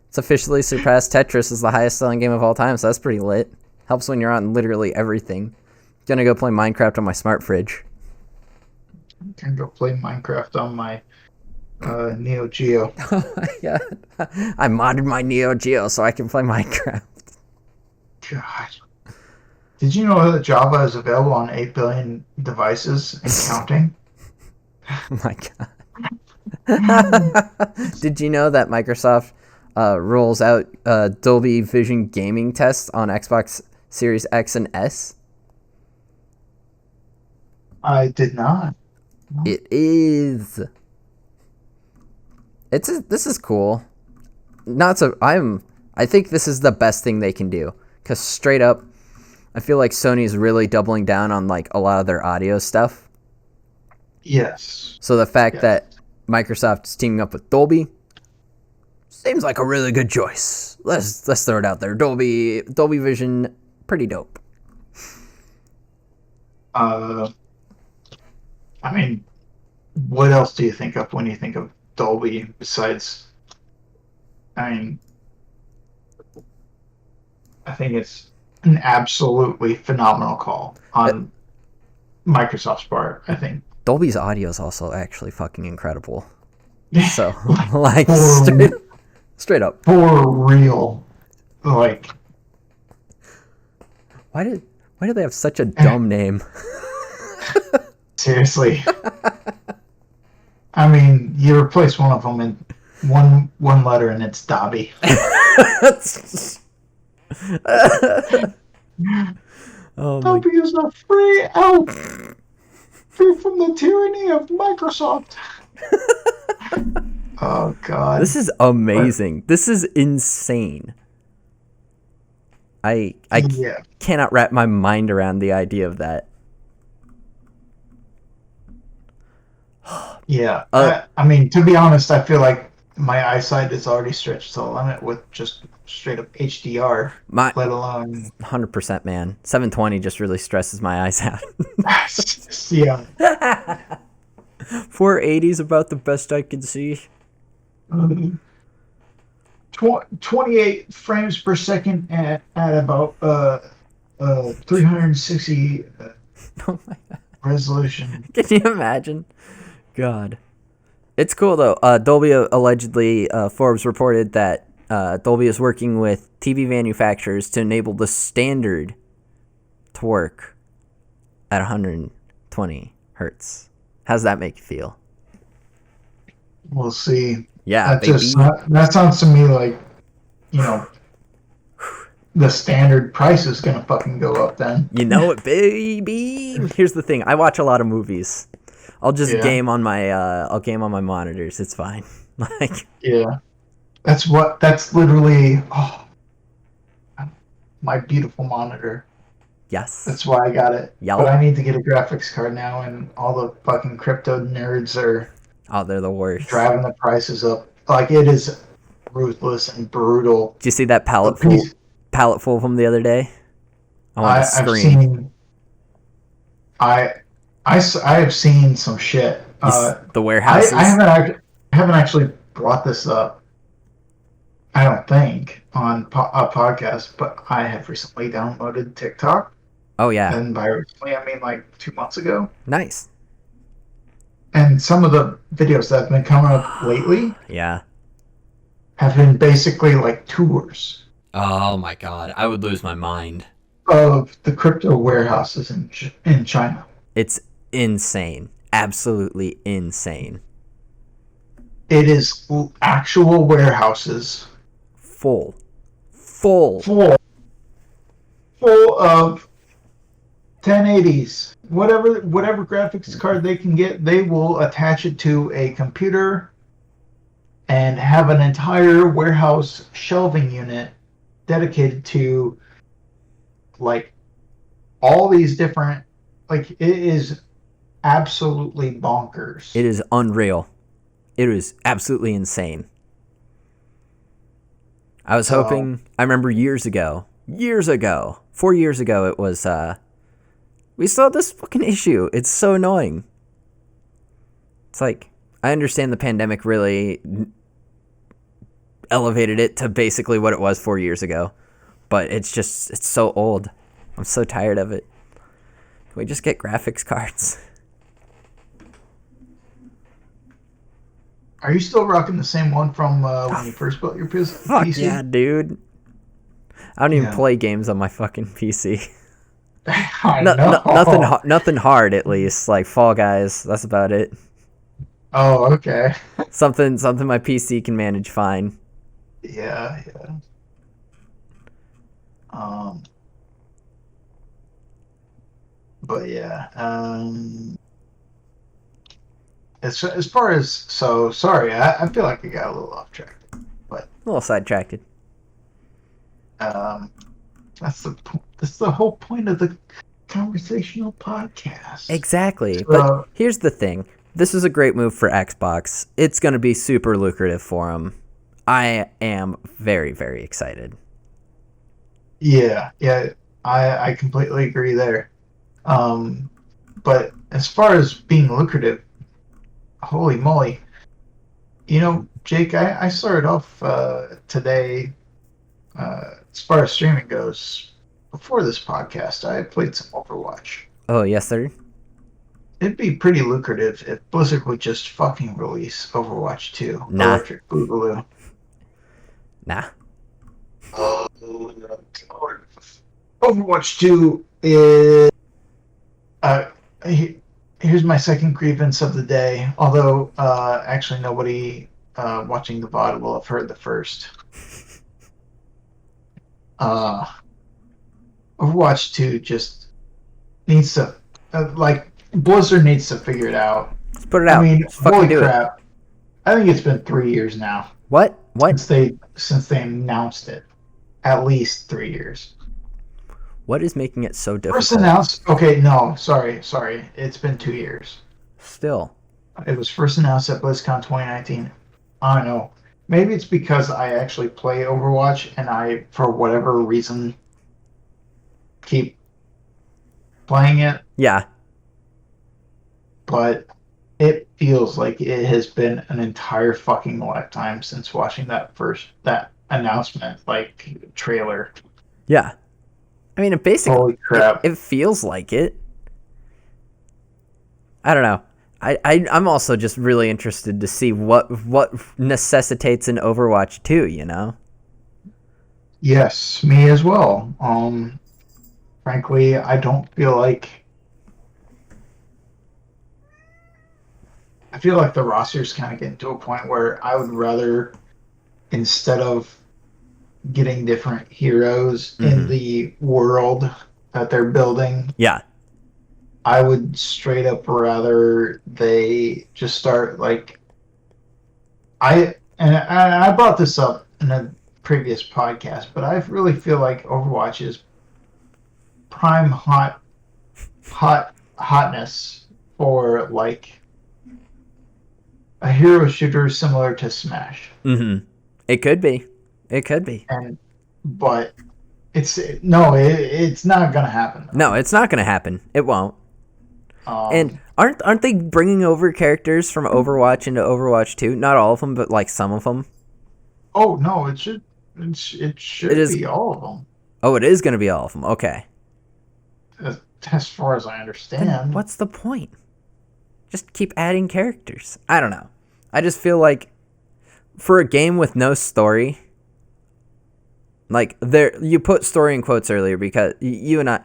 It's officially surpassed Tetris as the highest selling game of all time, so that's pretty lit. Helps when you're on literally everything. Gonna go play Minecraft on my smart fridge. I'm gonna go play Minecraft on my Neo Geo. Oh my god. I modded my Neo Geo so I can play Minecraft. God. Did you know that Java is available on 8 billion devices and counting? Oh my god. Did you know that Microsoft rolls out Dolby Vision gaming tests on Xbox Series X and S? I did not. It is. This is cool. I think this is the best thing they can do, cuz straight up I feel like Sony's really doubling down on like a lot of their audio stuff. Yes. So the fact that Microsoft is teaming up with Dolby seems like a really good choice. Let's throw it out there. Dolby Vision, pretty dope. I mean, what else do you think of when you think of Dolby besides? I mean, I think it's an absolutely phenomenal call on Microsoft's part, I think. Dolby's audio is also actually fucking incredible. So, like, straight up. For real. Like, why did they have such a dumb name? Seriously. I mean, you replace one of them in one letter and it's Dobby. Oh Dobby is a free elf, free from the tyranny of Microsoft. Oh god, this is amazing. This is insane. I cannot wrap my mind around the idea of that. Yeah, I mean, to be honest, I feel like my eyesight is already stretched to the limit with just straight up HDR, let alone 100%, man. 720 just really stresses my eyes out. Yeah. 480 is about the best I can see. 28 frames per second at about 360 Oh my god. resolution. Can you imagine? God. It's cool though. Dolby allegedly, Forbes reported that Dolby is working with TV manufacturers to enable the standard to work at 120 hertz. How's that make you feel? We'll see. Yeah, that sounds to me like, you know, the standard price is gonna fucking go up then. You know it, baby. Here's the thing. I watch a lot of movies. I'll just game on my monitors. It's fine. Like, yeah, that's literally my beautiful monitor. Yes, that's why I got it. Yep. But I need to get a graphics card now, and all the fucking crypto nerds are they're the worst, driving the prices up. Like, it is ruthless and brutal. Did you see that pallet full from the other day? I want to scream. I have seen some shit. The warehouses. I haven't actually brought this up, I don't think, on a podcast, but I have recently downloaded TikTok. Oh yeah. And by recently, I mean like 2 months ago. Nice. And some of the videos that have been coming up lately, have been basically like tours. Oh my god, I would lose my mind. Of the crypto warehouses in China. It's insane. Absolutely insane. It is actual warehouses. Full of 1080s. Whatever graphics card they can get, they will attach it to a computer and have an entire warehouse shelving unit dedicated to like all these different, like, it is absolutely bonkers. It is unreal. It is absolutely insane. I was hoping, I remember years ago, 4 years ago, it was, we saw this fucking issue. It's so annoying. It's like, I understand the pandemic really elevated it to basically what it was 4 years ago, but it's so old. I'm so tired of it. Can we just get graphics cards? Are you still rocking the same one from when you first built your PC? Fuck yeah, dude. I don't even play games on my fucking PC. I know. Nothing hard, at least. Like Fall Guys, that's about it. Oh, okay. Something my PC can manage fine. Yeah. But yeah. As far as sorry, I feel like I got a little off track, but A little sidetracked. that's the whole point of the conversational podcast. Exactly. But here's the thing. This is a great move for Xbox. It's going to be super lucrative for them. I am very, very excited. Yeah, I completely agree there. But as far as being lucrative, holy moly. You know, Jake, I started off today, as far as streaming goes, before this podcast, I played some Overwatch. Oh, yes, sir? It'd be pretty lucrative if Blizzard would just fucking release Overwatch 2. Nah. Electric Boogaloo. Nah. Overwatch 2 is... here's my second grievance of the day. Although, actually, nobody watching the VOD will have heard the first. Overwatch 2 just needs to... Blizzard needs to figure it out. Let's put it out. I mean, holy crap. It. I think it's been 3 years now. What? Since they announced it. At least 3 years. What is making it so difficult? First announced... Okay, no. Sorry. It's been 2 years. Still. It was first announced at BlizzCon 2019. I don't know. Maybe it's because I actually play Overwatch and I, for whatever reason, keep playing it. Yeah. But it feels like it has been an entire fucking lifetime since watching that announcement, trailer. Yeah. I mean, it basically... Holy crap. It feels like it. I don't know. I'm also just really interested to see what necessitates an Overwatch 2, you know? Yes, me as well. Frankly, I don't feel like... I feel like the roster's kind of getting to a point where I would rather, instead of getting different heroes in the world that they're building... Yeah. I would straight up rather they just start I brought this up in a previous podcast, but I really feel like Overwatch is prime hotness for a hero shooter similar to Smash. It could be. But it's not gonna happen. No, it's not gonna happen. It won't. And aren't they bringing over characters from Overwatch into Overwatch 2? Not all of them, but some of them. Oh no, it should be all of them. Oh, it is going to be all of them. Okay. As far as I understand. Then what's the point? Just keep adding characters. I don't know. I just feel like for a game with no story, you put story in quotes earlier because you and I.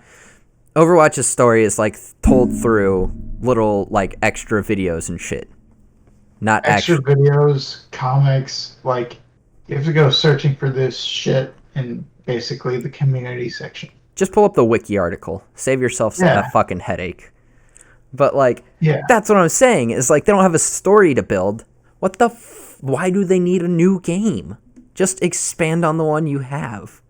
Overwatch's story is told through little extra videos and shit. Not extra videos, comics, you have to go searching for this shit in basically the community section. Just pull up the wiki article. Save yourself a fucking headache. But that's what I'm saying is they don't have a story to build. What the why do they need a new game? Just expand on the one you have.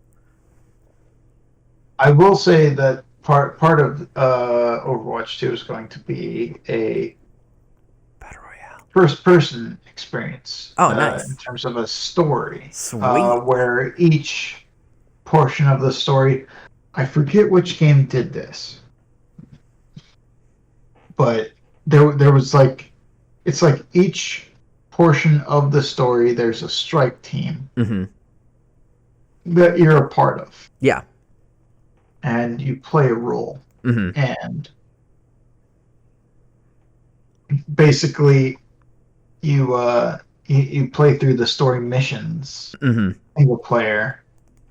I will say that part of Overwatch 2 is going to be a Battle Royale first-person experience. Oh, nice. In terms of a story. Sweet. Where each portion of the story, I forget which game did this, but there was it's like each portion of the story, there's a strike team that you're a part of. Yeah. And you play a role. And basically, you play through the story missions single player,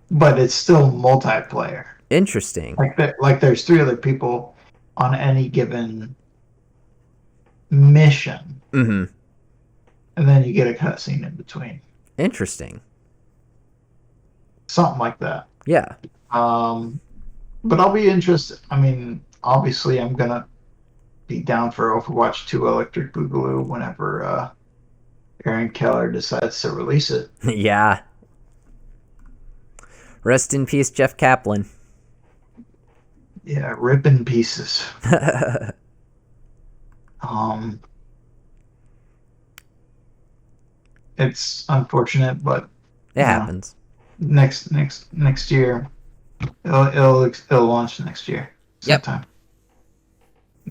but it's still multiplayer. Interesting. Like there's 3 other people on any given mission, and then you get a cutscene in between. Interesting. Something like that. Yeah. But I'll be interested. I mean, obviously, I'm gonna be down for Overwatch 2 Electric Boogaloo whenever Aaron Keller decides to release it. Yeah. Rest in peace, Jeff Kaplan. Yeah, rip in pieces. It's unfortunate, but it happens. Next year, it'll launch next year. Sometime. Yep.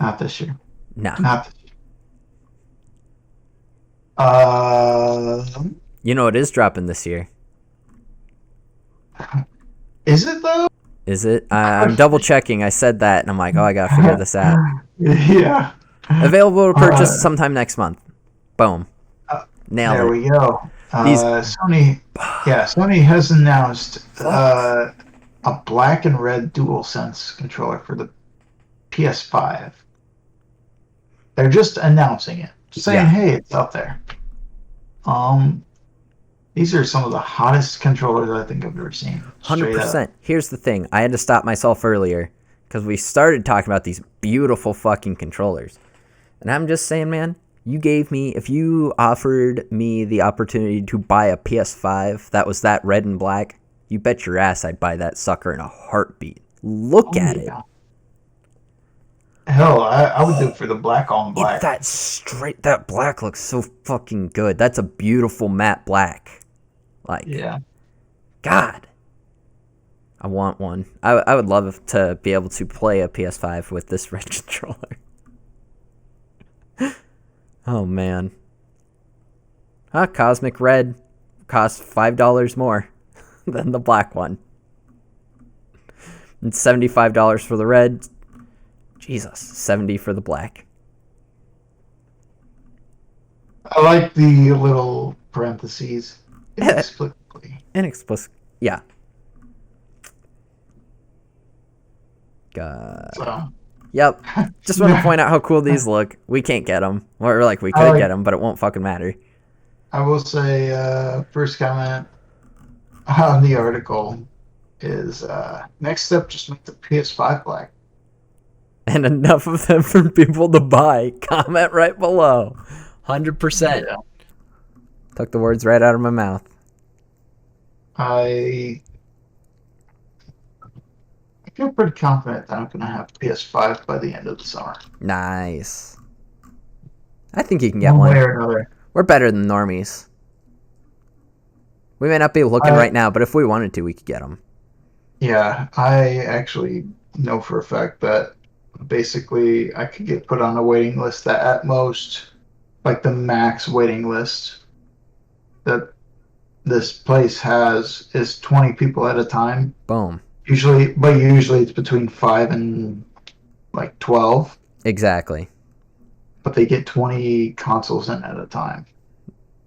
Not this year. No. Not this year. You know it is dropping this year. Is it though? Is it? I'm double checking. I said that, and I'm like, oh, I gotta figure this out. Yeah. Available to purchase sometime next month. Boom. Nailed it. There we go. Sony has announced a black and red DualSense controller for the PS5. They're just announcing it, saying, "Hey, it's out there." These are some of the hottest controllers I think I've ever seen. 100%. Here's the thing: I had to stop myself earlier because we started talking about these beautiful fucking controllers, and I'm just saying, man. If you offered me the opportunity to buy a PS5 that was that red and black, you bet your ass I'd buy that sucker in a heartbeat. Look at it. Hell, I would do it for the black on black. That black looks so fucking good. That's a beautiful matte black. God. I want one. I would love to be able to play a PS5 with this red controller. Oh, man. Cosmic Red costs $5 more than the black one. And $75 for the red. Jesus, $70 for the black. I like the little parentheses. Inexplicably. Yeah. God. So. Yep. Just want to point out how cool these look. We can't get them. Or we could get them, but it won't fucking matter. I will say, first comment on the article is, next step, just make the PS5 black. And enough of them for people to buy. Comment right below. 100%. Yeah. Took the words right out of my mouth. I feel pretty confident that I'm going to have a PS5 by the end of the summer. Nice. I think you can get one. Way or another. We're better than normies. We may not be looking right now, but if we wanted to, we could get them. Yeah, I actually know for a fact that basically I could get put on a waiting list that at most, like the max waiting list that this place has is 20 people at a time. Boom. Usually it's between 5 and 12. Exactly. But they get 20 consoles in at a time.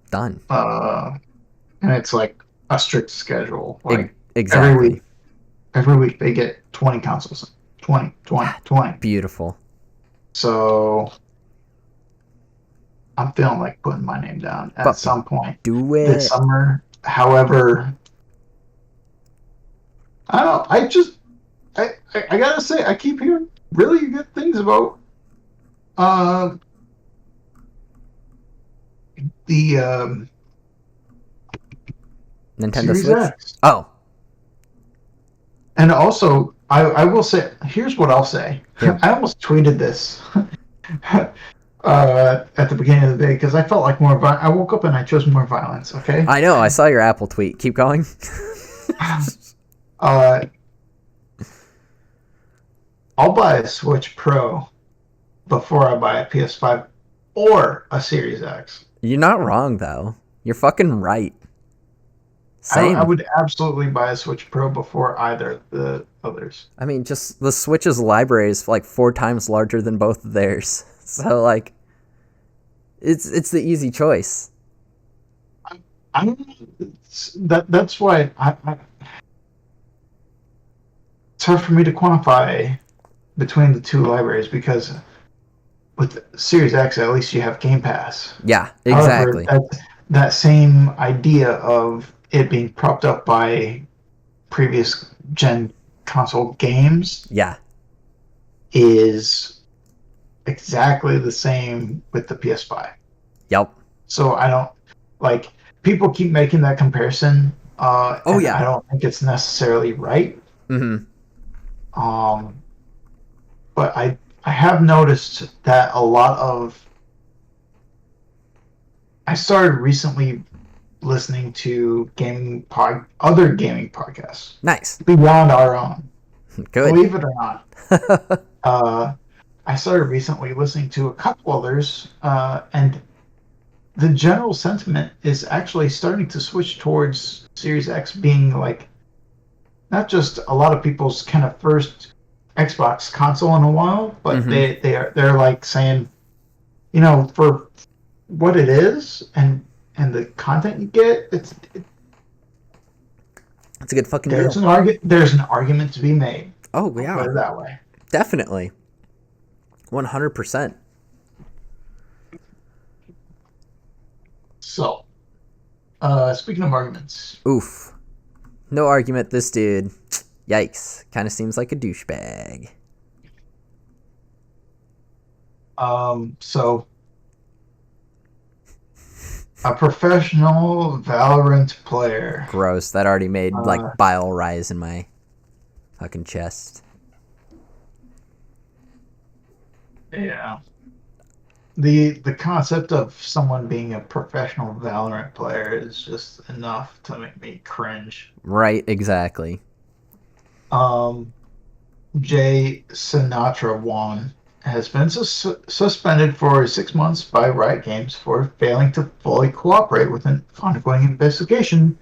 Done. And it's like a strict schedule. Exactly. Every week they get 20 consoles in. 20. Beautiful. So I'm feeling like putting my name down at some point. Do it. This summer. However, I don't know. I gotta say, I keep hearing really good things about the Nintendo Series Switch. X. Oh. And also, I will say, here's what I'll say. Yeah. I almost tweeted this at the beginning of the day because I felt like I woke up and I chose more violence. Okay. I know. I saw your Apple tweet. Keep going. I'll buy a Switch Pro before I buy a PS5 or a Series X. You're not wrong though. You're fucking right. I Same. would absolutely buy a Switch Pro before either of the others. I mean, just the Switch's library is like 4 times larger than both of theirs. So like, it's the easy choice. I don't know. That's why it's hard for me to quantify between the two libraries because with Series X, at least you have Game Pass. Yeah, However, exactly. that same idea of it being propped up by previous gen console games Yeah. is exactly the same with the PS5. Yep. So I don't like people keep making that comparison, Oh and I yeah. don't think it's necessarily right. Mm-hmm. Um, but I have noticed that a lot of I started recently listening to other gaming podcasts Nice. beyond our own. Good. Believe it or not, uh, I started recently listening to a couple others, and the general sentiment is actually starting to switch towards Series X being like not just a lot of people's kind of first Xbox console in a while, but Mm-hmm. they're like saying, for what it is and the content you get, It's a good fucking deal. there's an argument to be made. Oh I'll yeah. put it that way. Definitely. 100%. So, speaking of arguments, Oof. No argument. This dude. Yikes. Kind of seems like a douchebag. so a professional Valorant player. Gross. That already made like Uh, bile rise in my fucking chest. yeah. The concept of someone being a professional Valorant player is just enough to make me cringe. Right. Exactly. Um, Jay Sinatra Wan has been suspended for 6 months by Riot Games for failing to fully cooperate with an ongoing investigation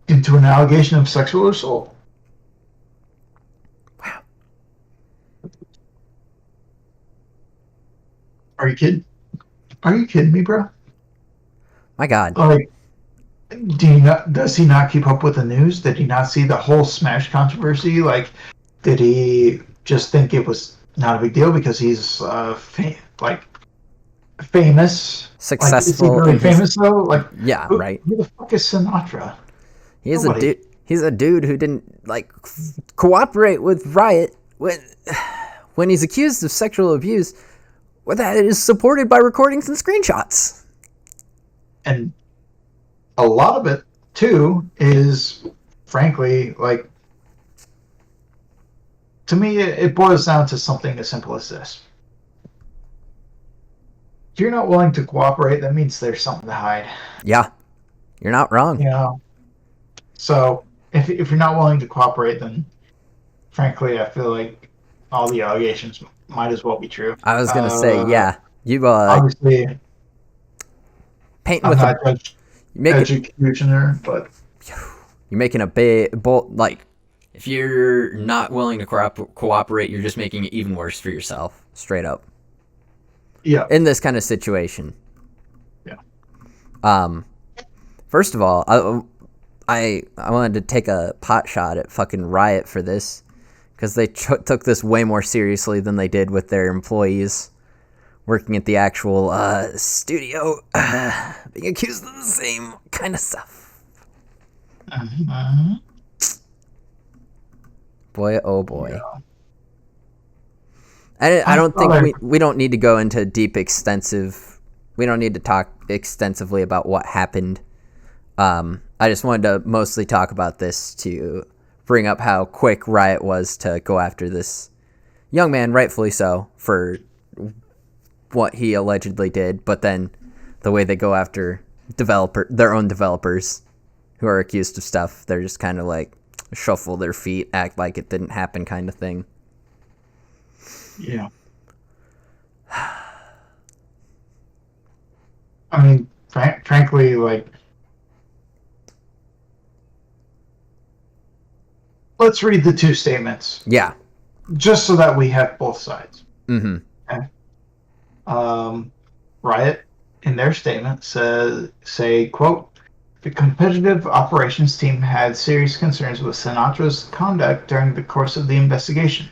into an allegation of sexual assault. Wow. Are you kidding? Are you kidding me, bro? My God. Like, does he not keep up with the news? Did he not see the whole Smash controversy? Like, did he just think it was not a big deal because he's like famous? Like, is he Successful really in his. famous though? Like, Yeah. who, Right. who the fuck is Sinatra? He is a Nobody. dude. He's a dude who didn't like cooperate with Riot when he's accused of sexual abuse. Well, that is supported by recordings and screenshots. And a lot of it too is, frankly, like, to me, it boils down to something as simple as this. If you're not willing to cooperate, that means there's something to hide. Yeah, you're not wrong. You know. So if you're not willing to cooperate, then frankly, I feel like all the allegations might as well be true. I was gonna say, yeah, you Obviously, painting I'm with a not you make it, educationer, but you're making a big bolt. Like, if you're not willing to cooperate, you're just making it even worse for yourself. Straight up. yeah, In this kind of situation. yeah. First of all, I wanted to take a pot shot at fucking Riot for this, because they took this way more seriously than they did with their employees working at the actual studio, being accused of the same kind of stuff. Uh-huh. Boy, oh boy. Yeah. I don't think we don't need to go into we don't need to talk extensively about what happened. I just wanted to mostly talk about this to bring up how quick Riot was to go after this young man, rightfully so, for what he allegedly did, but then the way they go after their own developers who are accused of stuff, they're just kind of like shuffle their feet, act like it didn't happen kind of thing. Yeah. I mean, frankly, like, let's read the two statements Yeah. just so that we have both sides. Mm-hmm. Okay. Riot, in their statement, quote, the competitive operations team had serious concerns with Sinatra's conduct during the course of the investigation.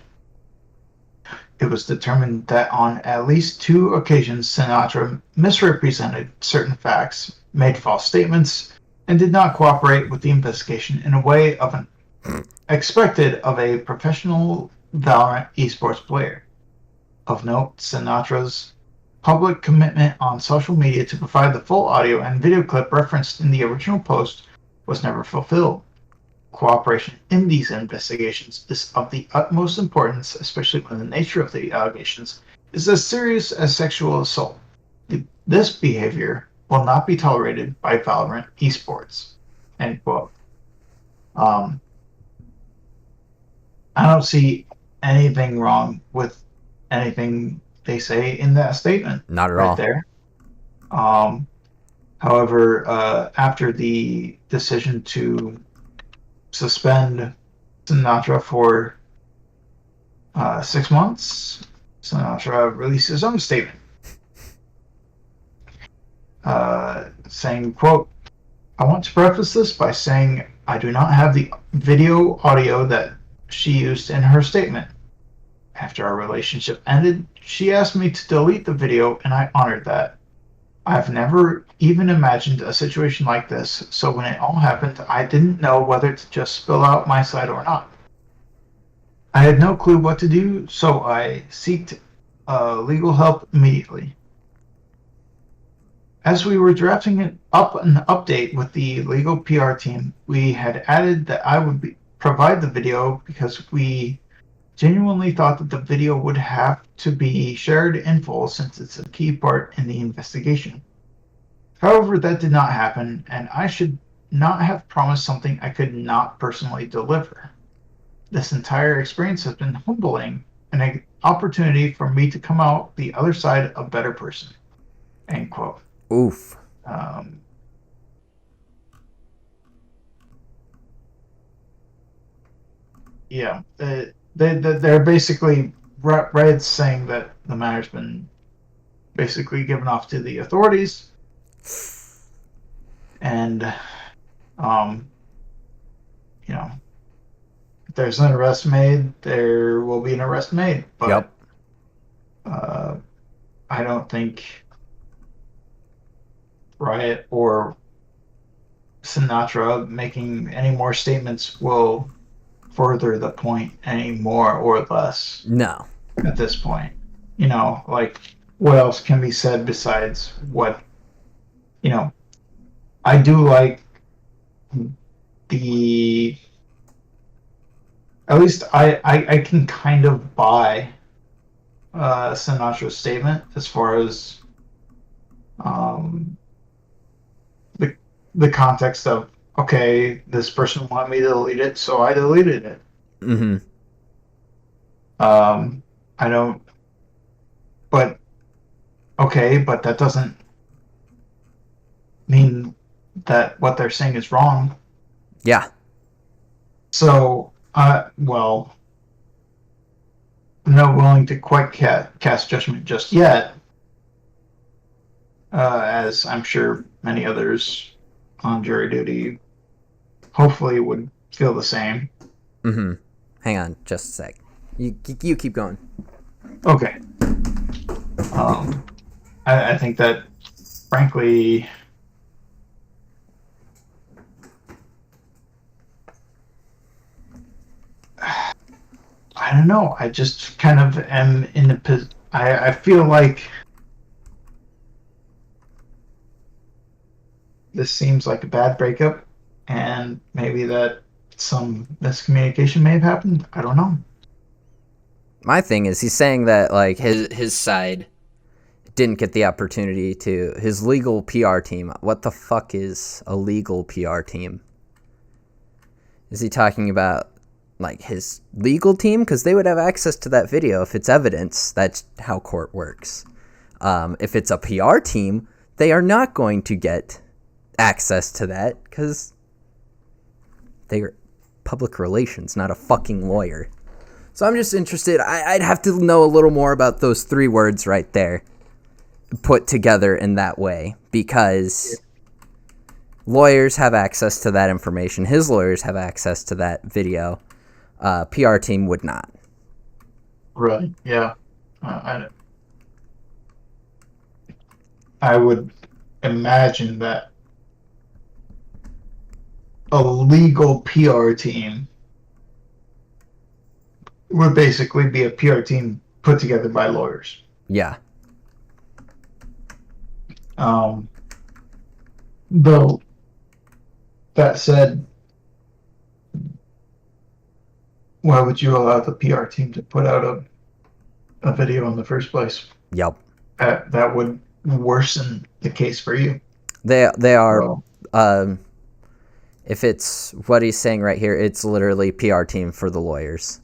It was determined that on at least 2 occasions Sinatra misrepresented certain facts, made false statements, and did not cooperate with the investigation in a way of an expected of a professional Valorant esports player. Of note, Sinatra's public commitment on social media to provide the full audio and video clip referenced in the original post was never fulfilled. Cooperation in these investigations is of the utmost importance, especially when the nature of the allegations is as serious as sexual assault. This behavior will not be tolerated by Valorant esports. End quote. Um, I don't see anything wrong with anything they say in that statement Not at right all. there. Um, However, after the decision to suspend Sinatra for 6 months, Sinatra released his own statement saying, quote, I want to preface this by saying I do not have the video audio that she used in her statement. After our relationship ended, she asked me to delete the video, and I honored that. I've never even imagined a situation like this, so when it all happened, I didn't know whether to just spill out my side or not. I had no clue what to do, so I sought legal help immediately. As we were drafting an update with the legal PR team, we had added that I would provide the video because we genuinely thought that the video would have to be shared in full since it's a key part in the investigation. However, that did not happen, and I should not have promised something I could not personally deliver. This entire experience has been humbling and an opportunity for me to come out the other side a better person. End quote. Oof. Um, yeah, they're basically Red's saying that the matter's been basically given off to the authorities, and you know, if there's an arrest made, there will be an arrest made. But Yep. I don't think Riot or Sinatra making any more statements will further the point any more or less No. at this point. You know, like, what else can be said besides what, you know, I do like the, at least I can kind of buy Sinatra's statement as far as the context of, okay, this person wanted me to delete it, so I deleted it. Mm-hmm. I don't, but okay, but that doesn't mean that what they're saying is wrong. Yeah. So, well, I'm not willing to quite cast judgment just yet, as I'm sure many others on jury duty hopefully would feel the same. Mm-hmm. Hang on, just a sec. You keep going. Okay. I think that, frankly, I don't know. I just kind of am in the. I feel like this seems like a bad breakup, and maybe that some miscommunication may have happened. I don't know. My thing is, he's saying that like his side didn't get the opportunity to his legal PR team. What the fuck is a legal PR team? Is he talking about like his legal team? Because they would have access to that video if it's evidence. That's how court works. If it's a PR team, they are not going to get access to that because they're public relations, not a fucking lawyer. So I'm just interested. I'd have to know a little more about those 3 words right there put together in that way, because lawyers have access to that information. His lawyers have access to that video. PR team would not. Right. Yeah. I would imagine that a legal PR team would basically be a PR team put together by lawyers. Yeah. Though, that said, why would you allow the PR team to put out a video in the first place? Yep. That would worsen the case for you. They are. Well, if it's what he's saying right here, it's literally PR team for the lawyers.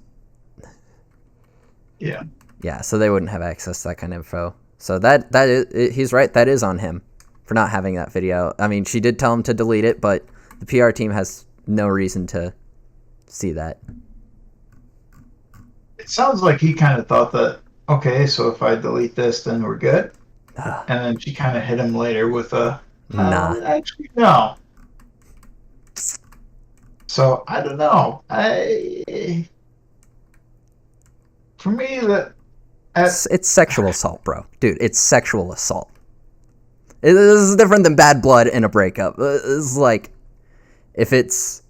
Yeah. Yeah, so they wouldn't have access to that kind of info. So that is, he's right. That is on him for not having that video. I mean, she did tell him to delete it, but the PR team has no reason to see that. It sounds like he kind of thought that, okay, so if I delete this, then we're good. And then she kind of hit him later with a, nah. Actually, no. So, I don't know. For me, it's sexual assault, bro. Dude, it's sexual assault. This is different than bad blood in a breakup. It's like, if it's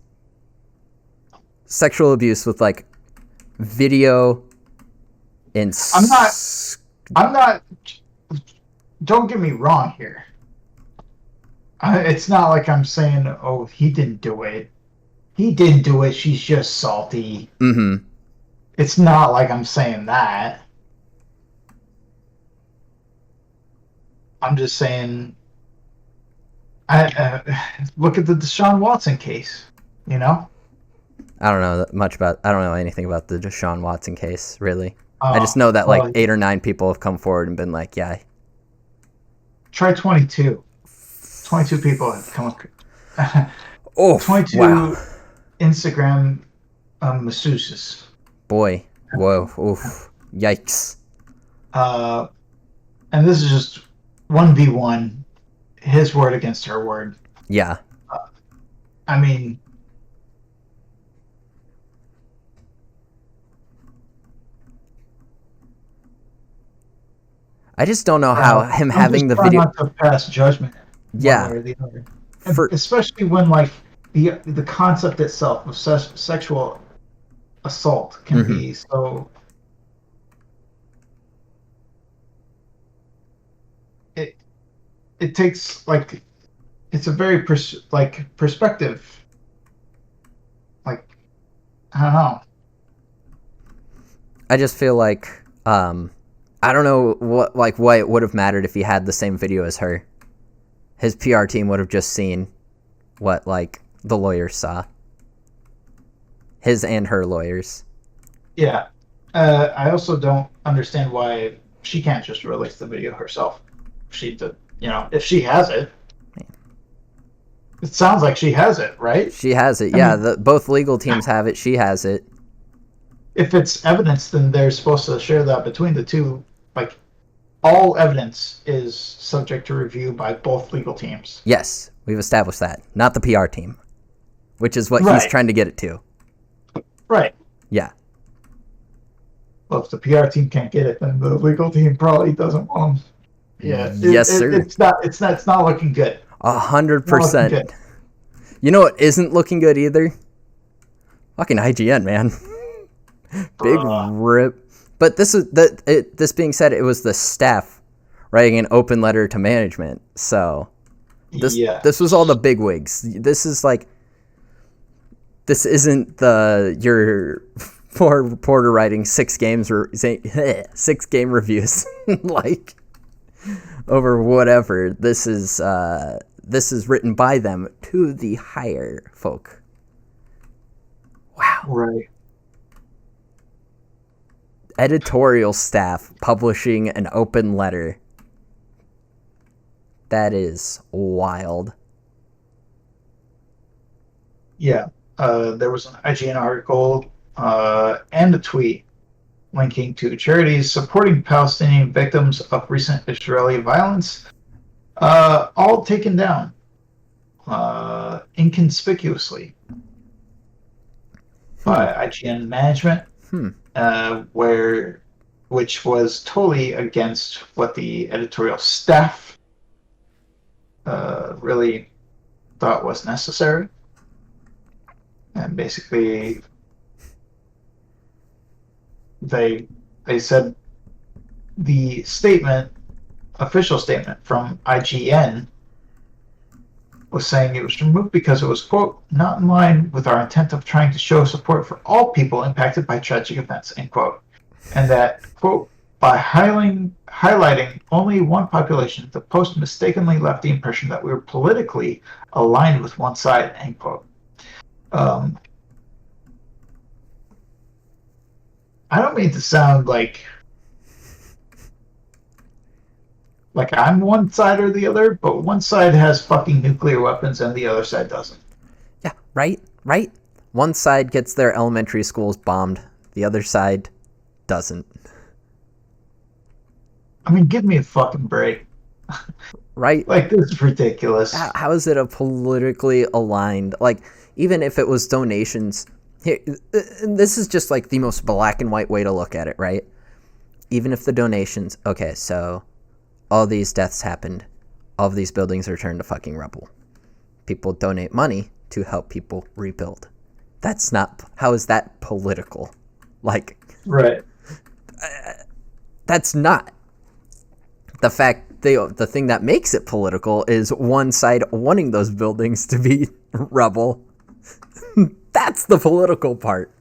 sexual abuse with, like, video and... I'm not... Don't get me wrong here. It's not like I'm saying, oh, he didn't do it. He didn't do it, she's just salty. Mm-hmm. It's not like I'm saying that. I'm just saying, look at the Deshaun Watson case, you know? I don't know anything about the Deshaun Watson case, really. I just know that, like, 8 or 9 people have come forward and been like, yeah. Try 22. 22 people have come. Oh, 22 wow. Instagram masseuses. Boy. Whoa. Oof. Yikes. And this is just 1v1. His word against her word. Yeah. I mean... I just don't know how him having the video... not to pass judgment. Yeah. One way or the other. Especially when, like, the concept itself of sexual assault can be so... It takes, like... It's a very, perspective. Like, I don't know. I just feel like... I don't know why it would have mattered if he had the same video as her. His PR team would have just seen what, like, the lawyers saw. His and her lawyers. Yeah. I also don't understand why she can't just release the video herself. If she has it. It sounds like she has it, right? She has it, yeah. Both legal teams have it. She has it. If it's evidence, then they're supposed to share that between the two. Like, all evidence is subject to review by both legal teams. Yes, we've established that. Not the PR team, which is what he's trying to get it to. Right. Yeah. Well, if the PR team can't get it, then the legal team probably doesn't want them. Yeah. Yes, sir. It's not looking good. 100%. You know what isn't looking good either? Fucking IGN, man. Big rip. But this being said, it was the staff writing an open letter to management. So this was all the bigwigs. This isn't your poor reporter writing 6 game reviews like over whatever. This is written by them to the higher folk. Wow. Right. Editorial staff publishing an open letter. That is wild. Yeah. There was an IGN article and a tweet linking to charities supporting Palestinian victims of recent Israeli violence, all taken down inconspicuously by IGN management, which was totally against what the editorial staff really thought was necessary. And basically, they said the official statement from IGN was saying it was removed because it was, quote, not in line with our intent of trying to show support for all people impacted by tragic events, end quote. And that, quote, by highlighting only one population, the post mistakenly left the impression that we were politically aligned with one side, end quote. I don't mean to sound like I'm one side or the other, but one side has fucking nuclear weapons and the other side doesn't. Yeah, right? One side gets their elementary schools bombed, the other side doesn't. I mean, give me a fucking break. Right? Like, this is ridiculous. How is it a politically aligned, like, even if it was donations, here, this is just like the most black and white way to look at it, right? Even if the donations, okay, so all these deaths happened, all of these buildings are turned to fucking rubble. People donate money to help people rebuild. That's not, how is that political? Like, right. That's not. The fact, the thing that makes it political is one side wanting those buildings to be rubble. That's the political part.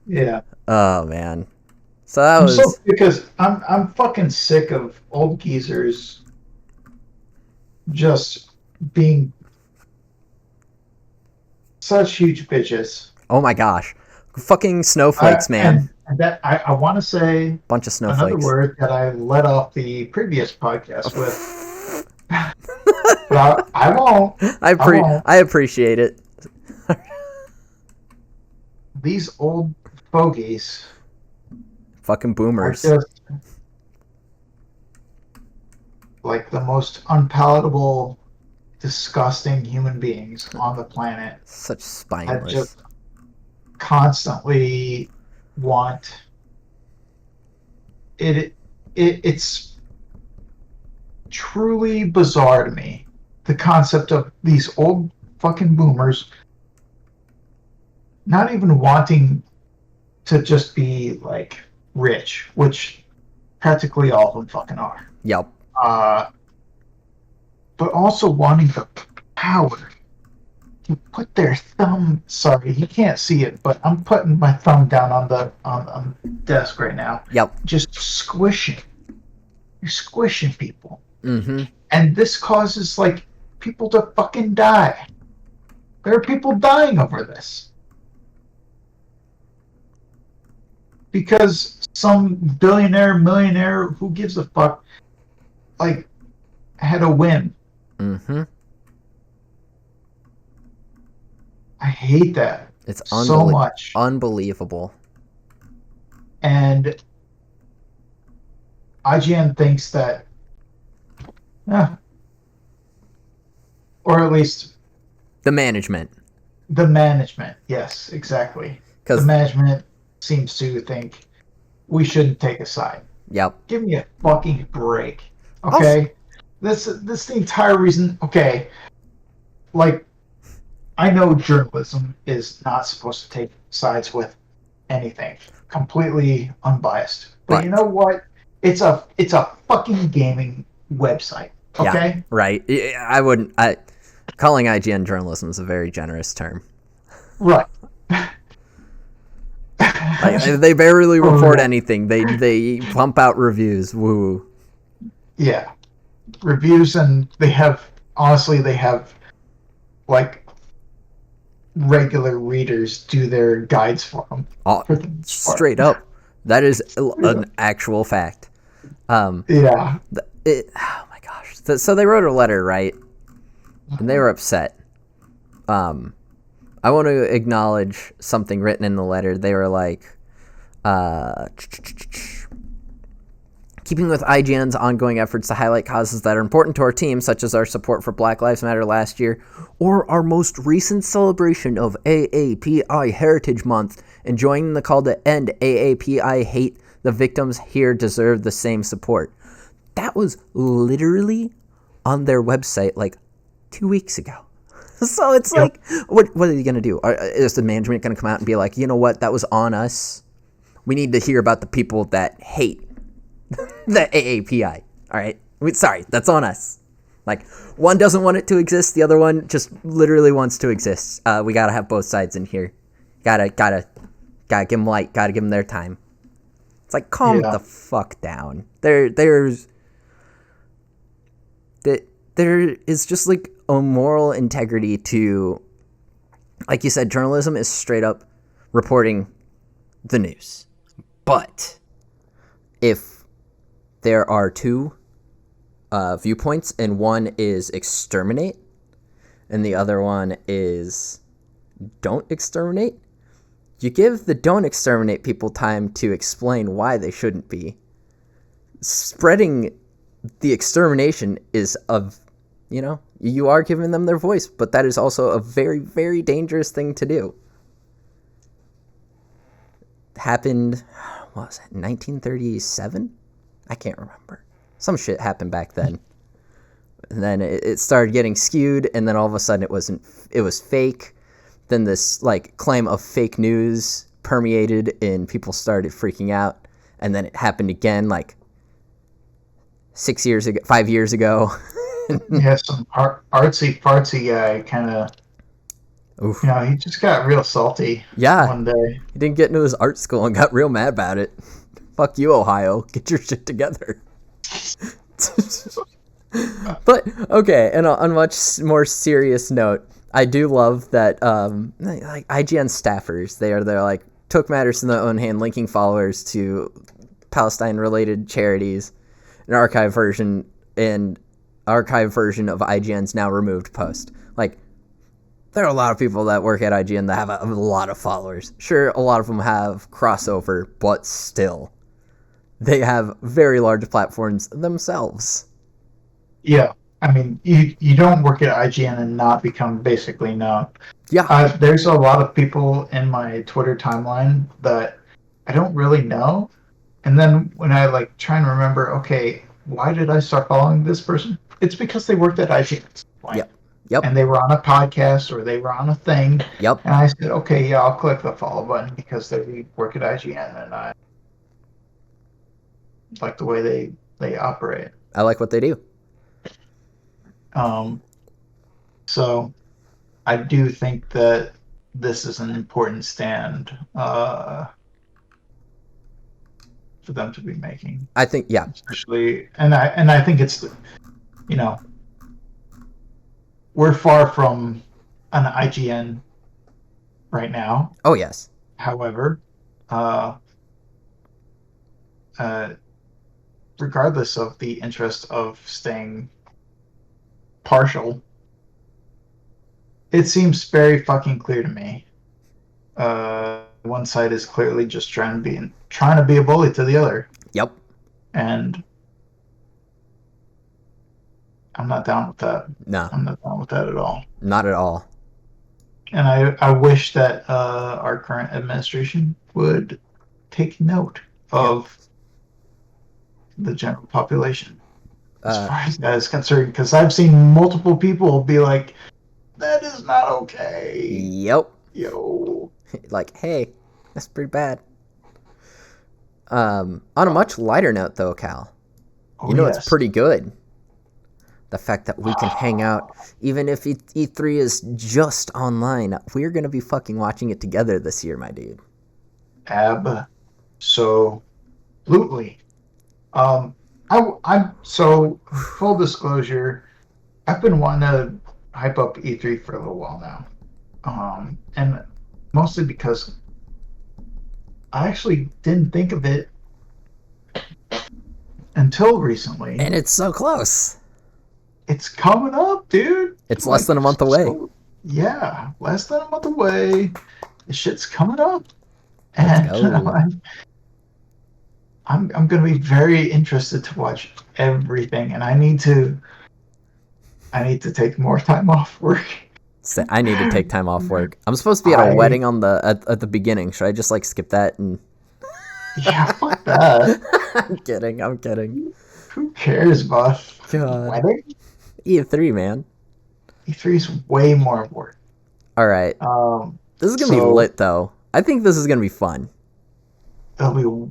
Yeah. Oh man. So that was because I'm fucking sick of old geezers just being such huge bitches. Oh my gosh. Fucking snowflakes, man. And that I want to say bunch of snowflakes. Another word that I let off the previous podcast with. But I won't. I appreciate it. These old fogies. Fucking boomers. Are just like the most unpalatable, disgusting human beings on the planet. Such spineless. That just constantly want it. It's truly bizarre to me, the concept of these old fucking boomers not even wanting to just be like rich, which practically all of them fucking are. Yep. But also wanting the power to put their thumb. Sorry, you can't see it, but I'm putting my thumb down on the desk right now. Yep. Just squishing. You're squishing people. Mm-hmm. And this causes like people to fucking die. There are people dying over this. Because some billionaire, millionaire, who gives a fuck, like, had a whim. Mm-hmm. I hate that. It's so much. Unbelievable. And IGN thinks that, or at least the management. The management, yes, exactly. The management seems to think we shouldn't take a side. Yep. Give me a fucking break, okay? This the entire reason. Okay, like, I know journalism is not supposed to take sides with anything, completely unbiased. But you know what? It's a fucking gaming website. Okay. Yeah, right. I wouldn't. Calling IGN journalism is a very generous term. Right. They barely report anything. They pump out reviews. Woo. Yeah, reviews, and they have like regular readers do their guides for them. Straight up, that is an actual fact. Yeah. Oh my So they wrote a letter, right? And they were upset. I want to acknowledge something written in the letter. They were like, keeping with IGN's ongoing efforts to highlight causes that are important to our team, such as our support for Black Lives Matter last year, or our most recent celebration of AAPI Heritage Month, and joining the call to end AAPI hate, the victims here deserve the same support. That was literally on their website like 2 weeks ago. So it's like, what are you going to do? Is the management going to come out and be like, you know what, that was on us? We need to hear about the people that hate the AAPI. All right. Sorry, that's on us. Like, one doesn't want it to exist. The other one just literally wants to exist. We got to have both sides in here. Gotta give them light. Gotta give them their time. It's like, calm the fuck down. There is just like a moral integrity to, like you said, journalism is straight up reporting the news. But if there are two viewpoints, and one is exterminate, and the other one is don't exterminate, you give the don't exterminate people time to explain why they shouldn't be. Spreading the extermination is you are giving them their voice, but that is also a very, very dangerous thing to do. Happened, what was it, 1937? I can't remember. Some shit happened back then. And then it started getting skewed, and then all of a sudden it was fake. Then this like claim of fake news permeated and people started freaking out. And then it happened again like 5 years ago. Yeah, some artsy fartsy guy kind of, he just got real salty one day. He didn't get into his art school and got real mad about it. Fuck you, Ohio. Get your shit together. But, okay, and on a much more serious note, I do love that, like, IGN staffers, they're like, took matters in their own hand, linking followers to Palestine-related charities, an archive version of IGN's now removed post. Like, there are a lot of people that work at IGN that have a lot of followers. Sure, a lot of them have crossover, but still, they have very large platforms themselves. Yeah, I mean, you don't work at IGN and not become basically known. Yeah. There's a lot of people in my Twitter timeline that I don't really know. And then when I like try and remember, okay, why did I start following this person? It's because they worked at IGN at some point. Yep. And they were on a podcast or they were on a thing. Yep. And I said, okay, yeah, I'll click the follow button because they work at IGN and I like the way they operate. I like what they do. So I do think that this is an important stand for them to be making. I think, yeah. Especially, and I think it's, we're far from an IGN right now. Oh, yes. However, regardless of the interest of staying partial, it seems very fucking clear to me. One side is clearly just trying to be a bully to the other. Yep. And I'm not down with that. No. I'm not down with that at all. Not at all. And I wish that our current administration would take note of the general population as far as that is concerned, because I've seen multiple people be like, that is not okay. Yep. Yo. Like, hey, that's pretty bad. On a much lighter note, though, Cal, it's pretty good. The fact that we can hang out, even if E3 is just online, we're going to be fucking watching it together this year, my dude. Absolutely. So full disclosure, I've been wanting to hype up E3 for a little while now. And mostly because I actually didn't think of it until recently. And it's so close. it's coming up, dude. It's less than a month away. Yeah, less than a month away. The shit's coming up, Let's and go. I'm gonna be very interested to watch everything, and I need to take more time off work. I need to take time off work. I'm supposed to be at a wedding on at the beginning. Should I just like skip that and? Yeah, fuck that. I'm kidding. Who cares, boss? God. Wedding? E3, man. E3 is way more important. All right. This is gonna be lit, though. I think this is gonna be fun. It'll be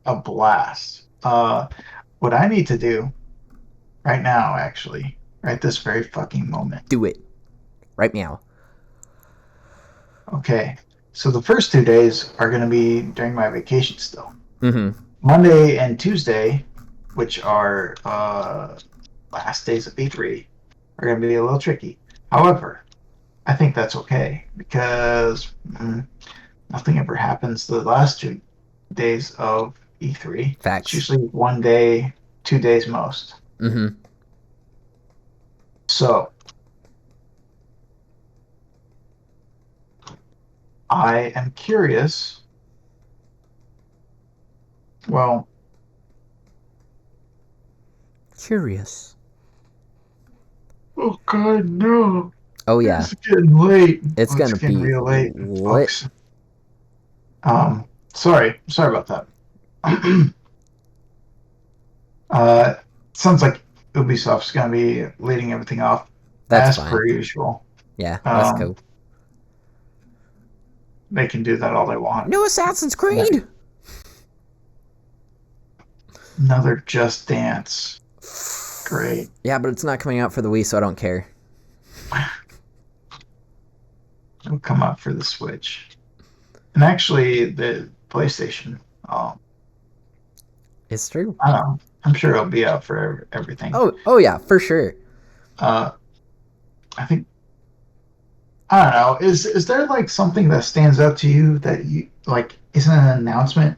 a blast. What I need to do right now, actually, right this very fucking moment. Do it. Right meow. Okay. So the first 2 days are going to be during my vacation still. Mm-hmm. Monday and Tuesday, which are last days of E3, are going to be a little tricky. However, I think that's okay because nothing ever happens the last 2 days of E3. Facts. It's usually 1 day, 2 days most. Mm-hmm. So I am curious. Well, curious. Oh God, no! Oh yeah, it's getting late. It's gonna be real late, lit. folks. Sorry about that. Sounds like Ubisoft's gonna be leading everything off That's as fine. per usual. Yeah, let's go. They can do that all they want. New Assassin's Creed. Yeah. Another Just Dance. Great. Yeah, but it's not coming out for the Wii, so I don't care. It'll come out for the Switch, and actually the PlayStation. It's true. I don't know. I'm sure it'll be out for everything. Oh yeah, for sure. I think. I don't know. Is there like something that stands out to you that you like isn't an announcement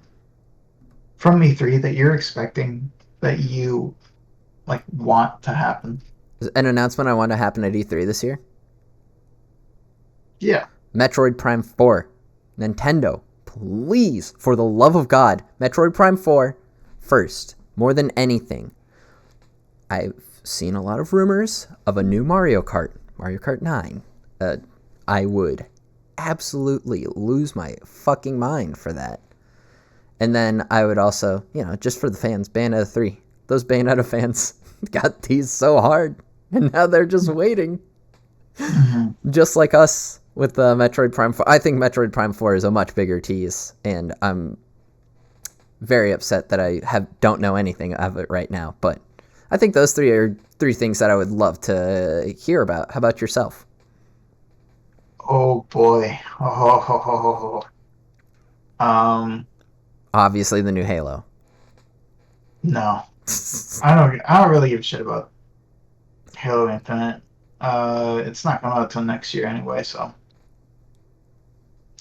from E3 that you're expecting that you like want to happen? An announcement I want to happen at E3 this year? Yeah. Metroid Prime 4. Nintendo, please, for the love of God, Metroid Prime 4 first, more than anything. I've seen a lot of rumors of a new Mario Kart 9. I would absolutely lose my fucking mind for that. And then I would also, just for the fans, Bayonetta 3. Those Bayonetta fans got teased so hard, and now they're just waiting. Mm-hmm. Just like us with Metroid Prime 4. I think Metroid Prime 4 is a much bigger tease, and I'm very upset that I don't know anything of it right now. But I think those three are three things that I would love to hear about. How about yourself? Oh boy. Obviously the new Halo. No. I don't really give a shit about Halo Infinite. It's not coming out till next year anyway, so.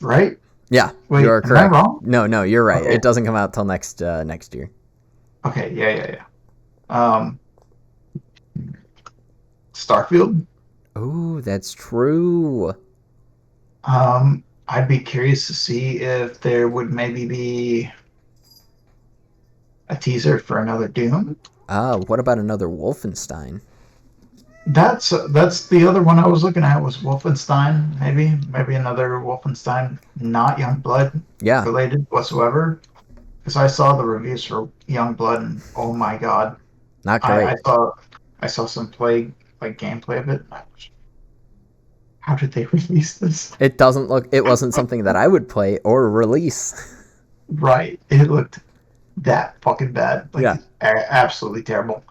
Right? Yeah, Wait, you're correct. Am I wrong? No, you're right. Okay. It doesn't come out till next year. Okay, yeah. Starfield? Oh, that's true. I'd be curious to see if there would maybe be a teaser for another Doom. What about another Wolfenstein? That's the other one I was looking at was Wolfenstein. Maybe another Wolfenstein, not Youngblood related whatsoever. Because I saw the reviews for Youngblood, and oh my god, not great. I saw some gameplay of it. How did they release this? It wasn't something that I would play or release. Right, it looked that fucking bad. Absolutely terrible.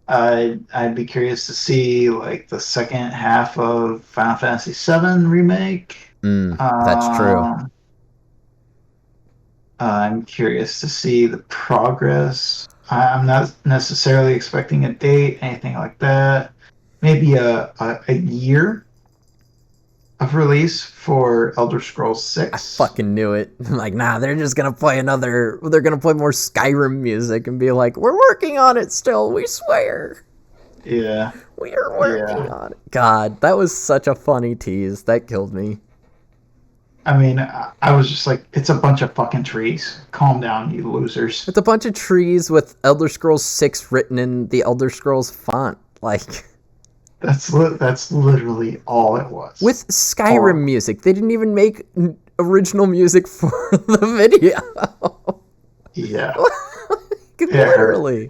I'd be curious to see the second half of Final Fantasy VII remake. That's true. I'm curious to see the progress. I'm not necessarily expecting a date, anything like that. Maybe a year of release for Elder Scrolls 6. I fucking knew it. I'm like, nah, they're just gonna play they're gonna play more Skyrim music and be like, we're working on it still, we swear. Yeah. We're working on it. God, that was such a funny tease. That killed me. I mean, I was just like, it's a bunch of fucking trees. Calm down, you losers. It's a bunch of trees with Elder Scrolls 6 written in the Elder Scrolls font. Like, That's literally all it was. with Skyrim music. They didn't even make original music for the video. Yeah. Literally.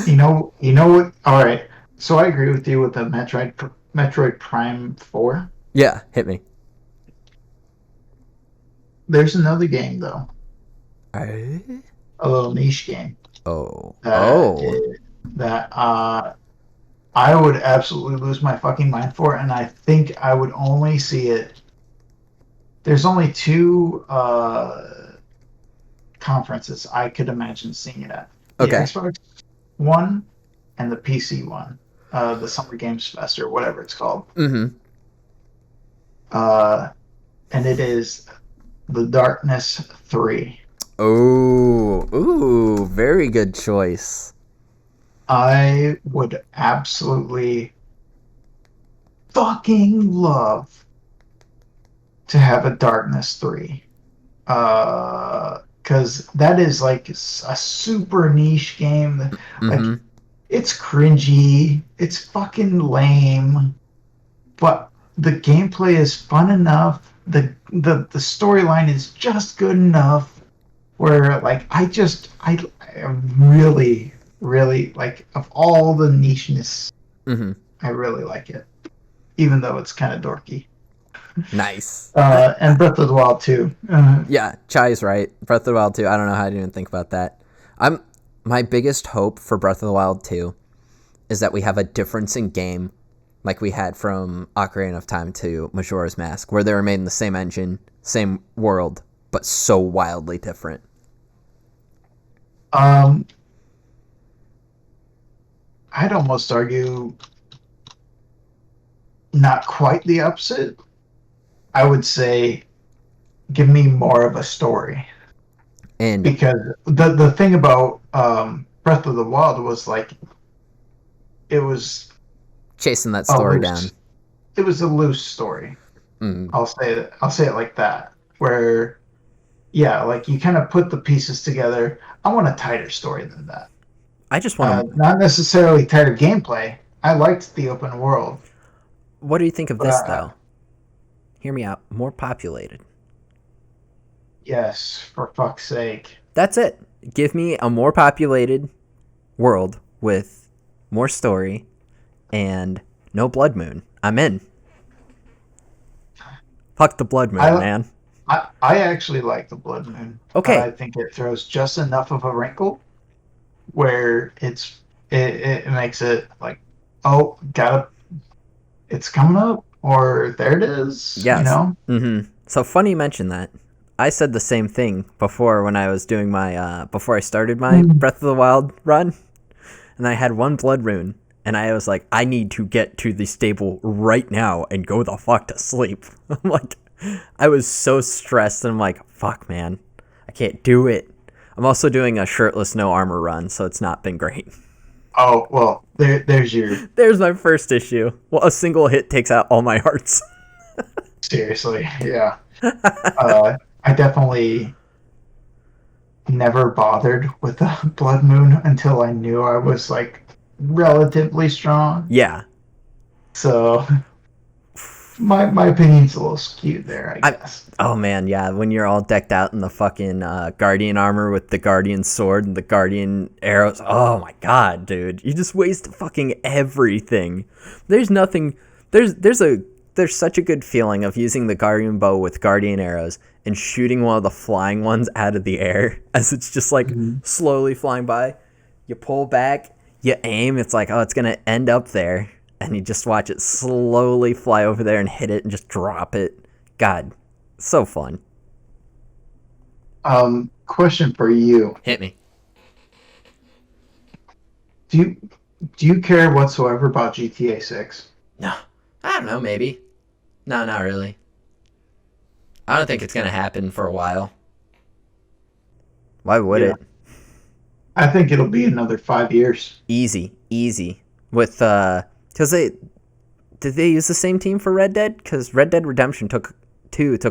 You know what? All right. So I agree with you with the Metroid Prime 4. Yeah, hit me. There's another game though, Eh? a little niche game Oh. that I would absolutely lose my fucking mind for, and I think I would only see it. There's only two conferences I could imagine seeing it at: the Okay. Xbox one and the PC one, the Summer Games Fest or whatever it's called. Mm-hmm. And it is The Darkness 3. Ooh, very good choice. I would absolutely fucking love to have a Darkness 3. Because that is like a super niche game. Like, Mm-hmm. it's cringy, it's fucking lame, but the gameplay is fun enough. The storyline is just good enough where like I really like, of all the nicheness, Mm-hmm. I really like it, even though it's kind of dorky. Nice. And Breath of the Wild too. Yeah, Chai's right. Breath of the Wild 2. I don't know how I didn't even think about that. My biggest hope for Breath of the Wild 2 is that we have a difference in game like we had from Ocarina of Time to Majora's Mask, where they were made in the same engine, same world, but so wildly different. I'd almost argue not quite the opposite. I would say give me more of a story. And Because the thing about Breath of the Wild was like, it was chasing that story down. It was a loose story. Mm. I'll say it like that. Where, yeah, like you kind of put the pieces together. I want a tighter story than that. I just want to. Not necessarily tighter gameplay. I liked the open world. What do you think of this though? Hear me out. More populated. Yes, for fuck's sake. That's it. Give me a more populated world with more story and no blood moon. I'm in. Fuck the blood moon, man. I actually like the blood moon. Okay. I think it throws just enough of a wrinkle where it makes it like, oh, it's coming up, or there it is. Yes. You know? Mm-hmm. So funny you mention that. I said the same thing before when I was doing my before I started my Breath of the Wild run, and I had one blood rune, and I was like, I need to get to the stable right now and go the fuck to sleep. I'm like, I was so stressed, and I'm like, fuck, man, I can't do it. I'm also doing a shirtless no armor run, so it's not been great. Oh well, there's my first issue. Well, a single hit takes out all my hearts. Seriously, yeah. I definitely never bothered with the blood moon until I knew I was like relatively strong. Yeah. So my opinion's a little skewed there, I guess. Oh man, yeah. When you're all decked out in the fucking guardian armor with the guardian sword and the guardian arrows. Oh my god, dude. You just waste fucking everything. There's nothing. There's such a good feeling of using the guardian bow with guardian arrows and shooting one of the flying ones out of the air as it's just like slowly flying by. You pull back, you aim, it's like, oh, it's gonna end up there, and you just watch it slowly fly over there and hit it and just drop it. God, so fun. Question for you. Hit me. Do you care whatsoever about GTA 6? No. I don't know, maybe. No, not really. I don't think it's gonna happen for a while. Why would it? I think it'll be another 5 years. Easy. with because they use the same team for Red Dead? Because Red Dead Redemption took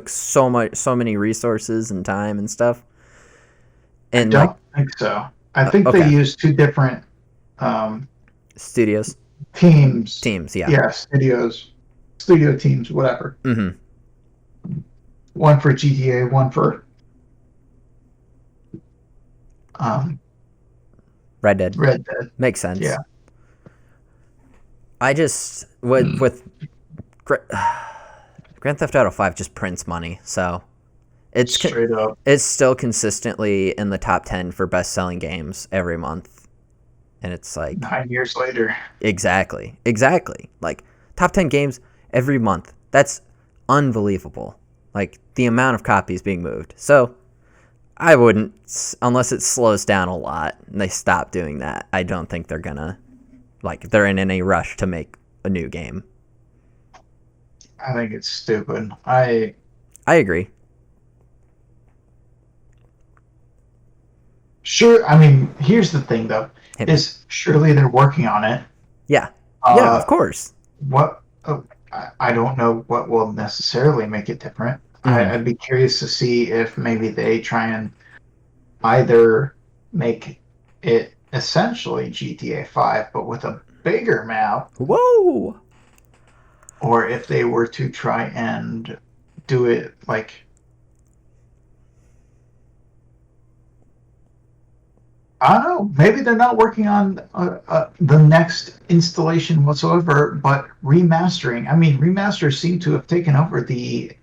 so many resources and time and stuff. And I don't think so. I think they okay. use two different Studios. teams. Yeah. Yeah, studio teams, whatever. Mm-hmm. One for GTA, one for Red Dead. Red Dead. Makes sense. Yeah. I just with Grand Theft Auto 5 just prints money, so it's straight up. It's still consistently in the top 10 for best-selling games every month. And it's like 9 years later. Exactly. Like top 10 games every month. That's unbelievable. Like the amount of copies being moved. So I wouldn't, unless it slows down a lot and they stop doing that. I don't think they're gonna, like, they're in any rush to make a new game. I think it's stupid. I agree. Sure. I mean, here's the thing, though, is surely they're working on it. Yeah. Yeah, of course. What I don't know what will necessarily make it different. I'd be curious to see if maybe they try and either make it essentially GTA 5, but with a bigger map. Whoa! Or if they were to try and do it like... I don't know. Maybe they're not working on the next installation whatsoever, but remastering. I mean, remasters seem to have taken over the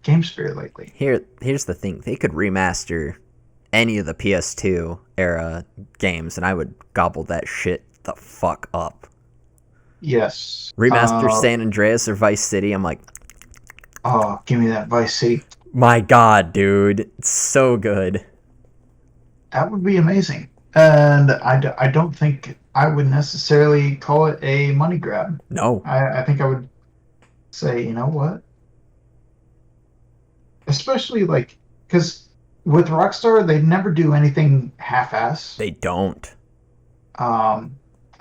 GameSphere lately. Here's the thing. They could remaster any of the PS2 era games, and I would gobble that shit the fuck up. Yes. Remaster San Andreas or Vice City, I'm like... Oh, give me that Vice City. My God, dude. It's so good. That would be amazing. And I don't think I would necessarily call it a money grab. No. I think I would say, you know what? Especially, like, because with Rockstar, they never do anything half-ass. They don't. At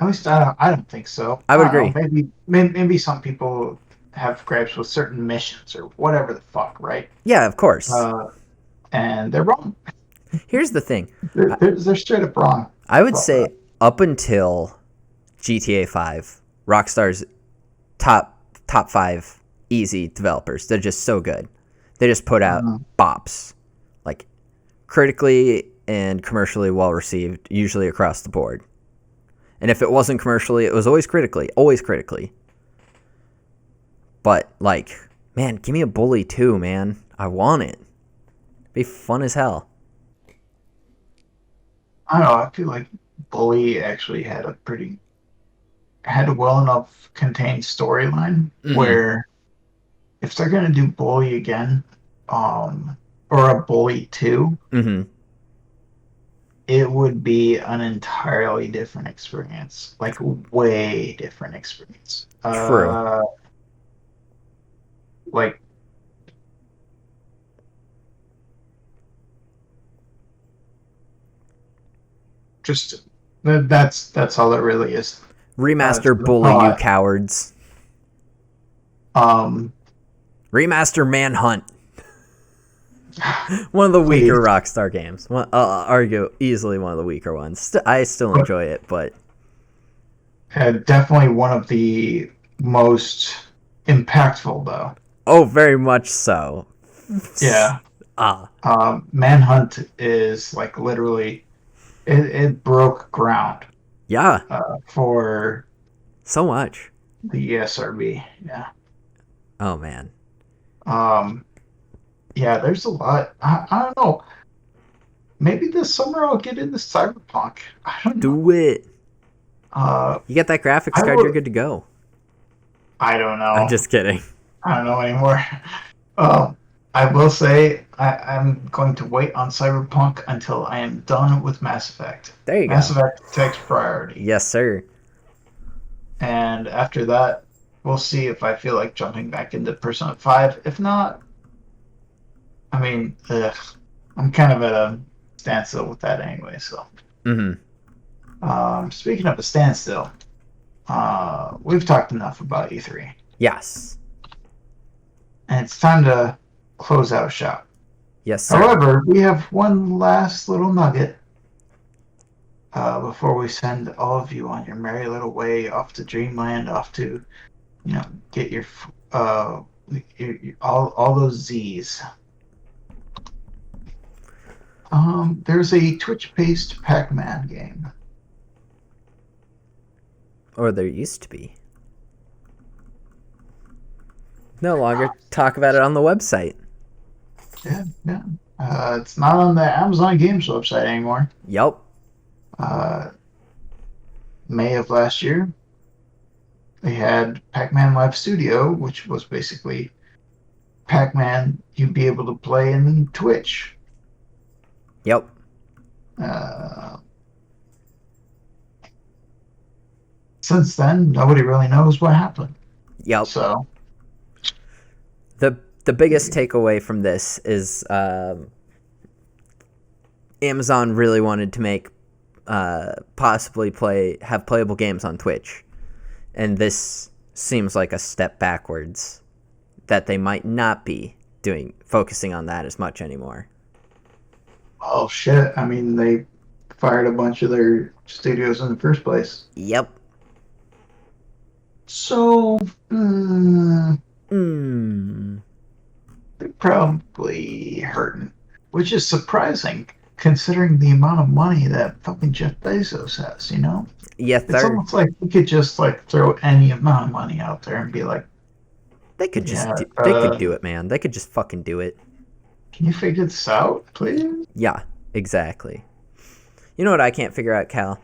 least I don't think so. I would agree. Maybe some people have gripes with certain missions or whatever the fuck, right? Yeah, of course. And they're wrong. Here's the thing. They're straight up wrong. I would say up until GTA 5, Rockstar's top 5 easy developers. They're just so good. They just put out bops, like critically and commercially well received, usually across the board. And if it wasn't commercially, it was always critically. But like, man, give me a Bully 2, man. I want it. It'd be fun as hell. I don't know. I feel like Bully actually had a well enough contained storyline where if they're gonna do Bully again, or a Bully 2, it would be an entirely different experience, like way different experience. True. Like. Just that's all it really is. Remaster Bully, you cowards. Remaster Manhunt. One of the weaker Rockstar games. Argue easily one of the weaker ones. I still enjoy it, but definitely one of the most impactful, though. Oh, very much so. Yeah. Manhunt is like literally. It broke ground. Yeah. For so much. The ESRB. Yeah. Oh man. Yeah, there's a lot. I don't know. Maybe this summer I'll get into Cyberpunk. I don't know. Do it. You get that graphics card, you're good to go. I don't know. I'm just kidding. I don't know anymore. I will say I'm going to wait on Cyberpunk until I am done with Mass Effect. There you go. Mass Effect takes priority. Yes, sir. And after that, we'll see if I feel like jumping back into Persona 5. If not, I mean, I'm kind of at a standstill with that anyway, so. Speaking of a standstill, we've talked enough about E3, Yes. and it's time to close out shop. Yes, sir. However, we have one last little nugget before we send all of you on your merry little way off to Dreamland, off to, get your all those Z's. There's a Twitch-based Pac-Man game. Or there used to be. No longer talk about it on the website. Yeah. It's not on the Amazon Games website anymore. Yep. May of last year, they had Pac-Man Live Studio, which was basically Pac-Man you'd be able to play in Twitch. Yep. Since then, nobody really knows what happened. Yep. So the biggest takeaway from this is Amazon really wanted to make possibly have playable games on Twitch, and this seems like a step backwards, that they might not be focusing on that as much anymore. Oh shit, I mean, they fired a bunch of their studios in the first place. Yep. So they're probably hurting, which is surprising considering the amount of money that fucking Jeff Bezos has, Yeah, It's almost like we could just throw any amount of money out there and be like, they could they could do it, man. They could just fucking do it. can you figure this out, please? Yeah, exactly. You know what I can't figure out, Cal?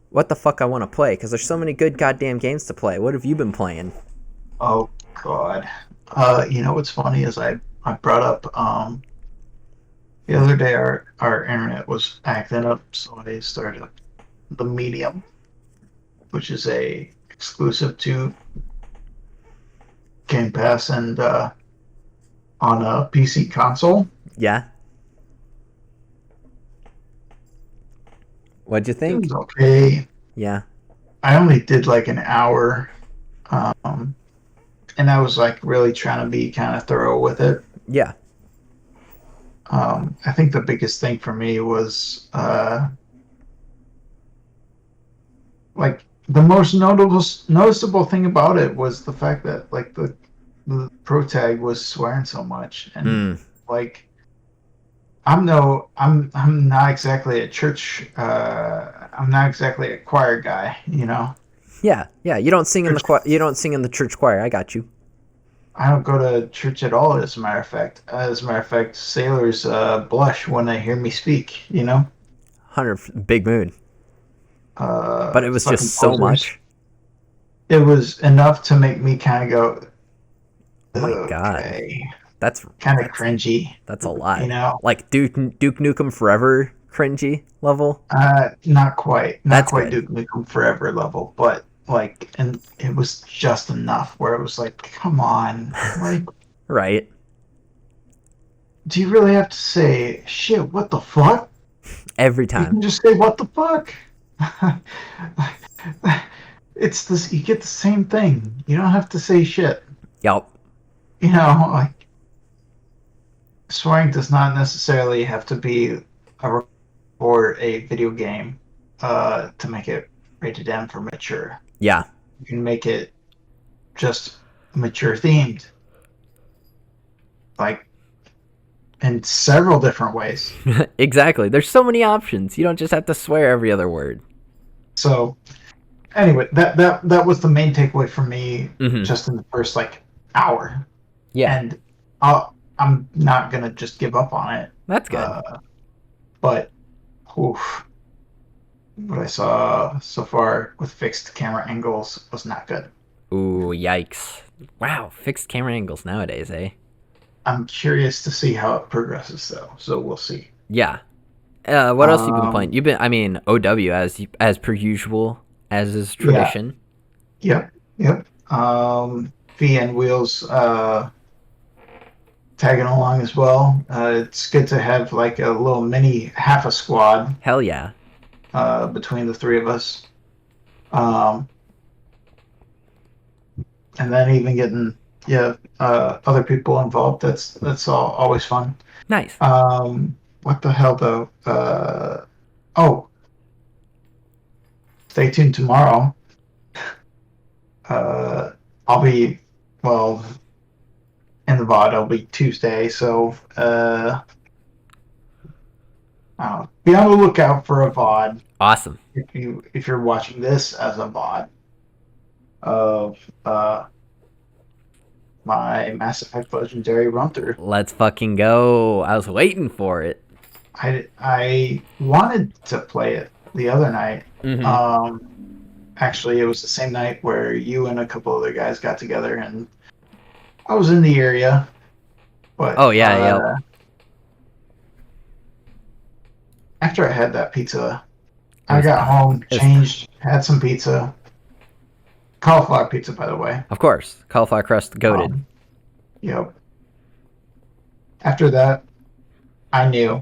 What the fuck I want to play, because there's so many good goddamn games to play. What have you been playing? Oh god. What's funny is I brought up the other day our internet was acting up, so I started the Medium, which is a exclusive to Game Pass and on a PC console. Yeah. What'd you It think? was okay. Yeah. I only did like an hour, and I was really trying to be kind of thorough with it. Yeah. I think the biggest thing for me was the most noticeable thing about it was the fact that the pro tag was swearing so much, and I'm not exactly a church. I'm not exactly a choir guy, Yeah. You don't sing in the you don't sing in the church choir. I got you. I don't go to church at all. As a matter of fact, sailors blush when they hear me speak. 100 big mood. But it was just so posers. much. It was enough to make me kind of go, Oh my god, that's kind of cringy. That's a lot. Like Duke Nukem Forever cringy level. Not quite. That's quite good. Duke Nukem Forever level, but and it was just enough where it was like, come on, Right. Do you really have to say shit? What the fuck? Every You time. can just say what the fuck. It's this. You get the same thing. You don't have to say shit. Yep. Swearing does not necessarily have to be or a video game to make it rated M for mature. Yeah. You can make it just mature themed, in several different ways. Exactly. There's so many options. You don't just have to swear every other word. So, anyway, that was the main takeaway for me, Mm-hmm. just in the first hour. Yeah. And I'm not gonna just give up on it. That's good. But, oof, what I saw so far with fixed camera angles was not good. Ooh, yikes. Wow, fixed camera angles nowadays, eh? I'm curious to see how it progresses, though. So we'll see. Yeah. What else have you been playing? OW as per usual, as is tradition. Yep. VN Wheels tagging along as well. It's good to have a little mini half a squad. Hell yeah. between the three of us. And then even getting other people involved. That's always fun. Nice. What the hell though? Oh, stay tuned tomorrow. I'll be in the VOD. It'll be Tuesday, so be on the lookout for a VOD. Awesome. If you're watching this as a VOD of my Mass Effect Legendary run through. Let's fucking go. I was waiting for it. I wanted to play it the other night. Mm-hmm. Actually, it was the same night where you and a couple other guys got together, and I was in the area. But yeah. After I had that pizza, I got home, changed, had some pizza. Cauliflower pizza, by the way. Of course. Cauliflower crust goated. Yep. After that, I knew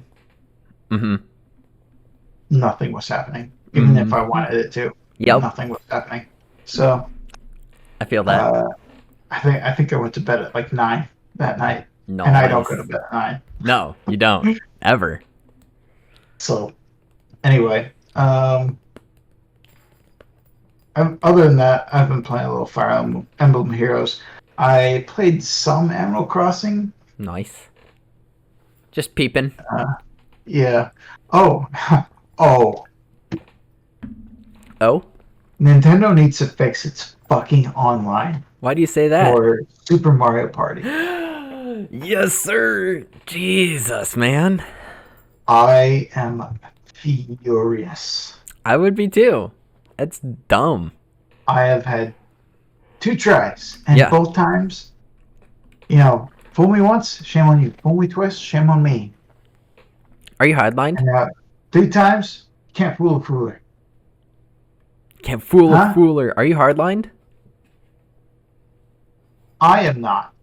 nothing was happening. Even if I wanted it to. Yep. Nothing was happening. So I feel that. I think I went to bed at like 9 that night. No. And I don't go to bed at 9. No, you don't. Ever. So anyway, other than that, I've been playing a little Fire Emblem Heroes. I played some Animal Crossing. Nice. Just peeping. Yeah. Oh. Oh. Oh? Nintendo needs to fix its fucking online. Why do you say that? For Super Mario Party. Yes, sir. Jesus, man. I am furious. I would be too. That's dumb. I have had 2 tries, and both times, fool me once, shame on you. Fool me twice, shame on me. Are you hardlined? And 3 times, can't fool a fooler. Can't fool a fooler. Are you hardlined? I am not.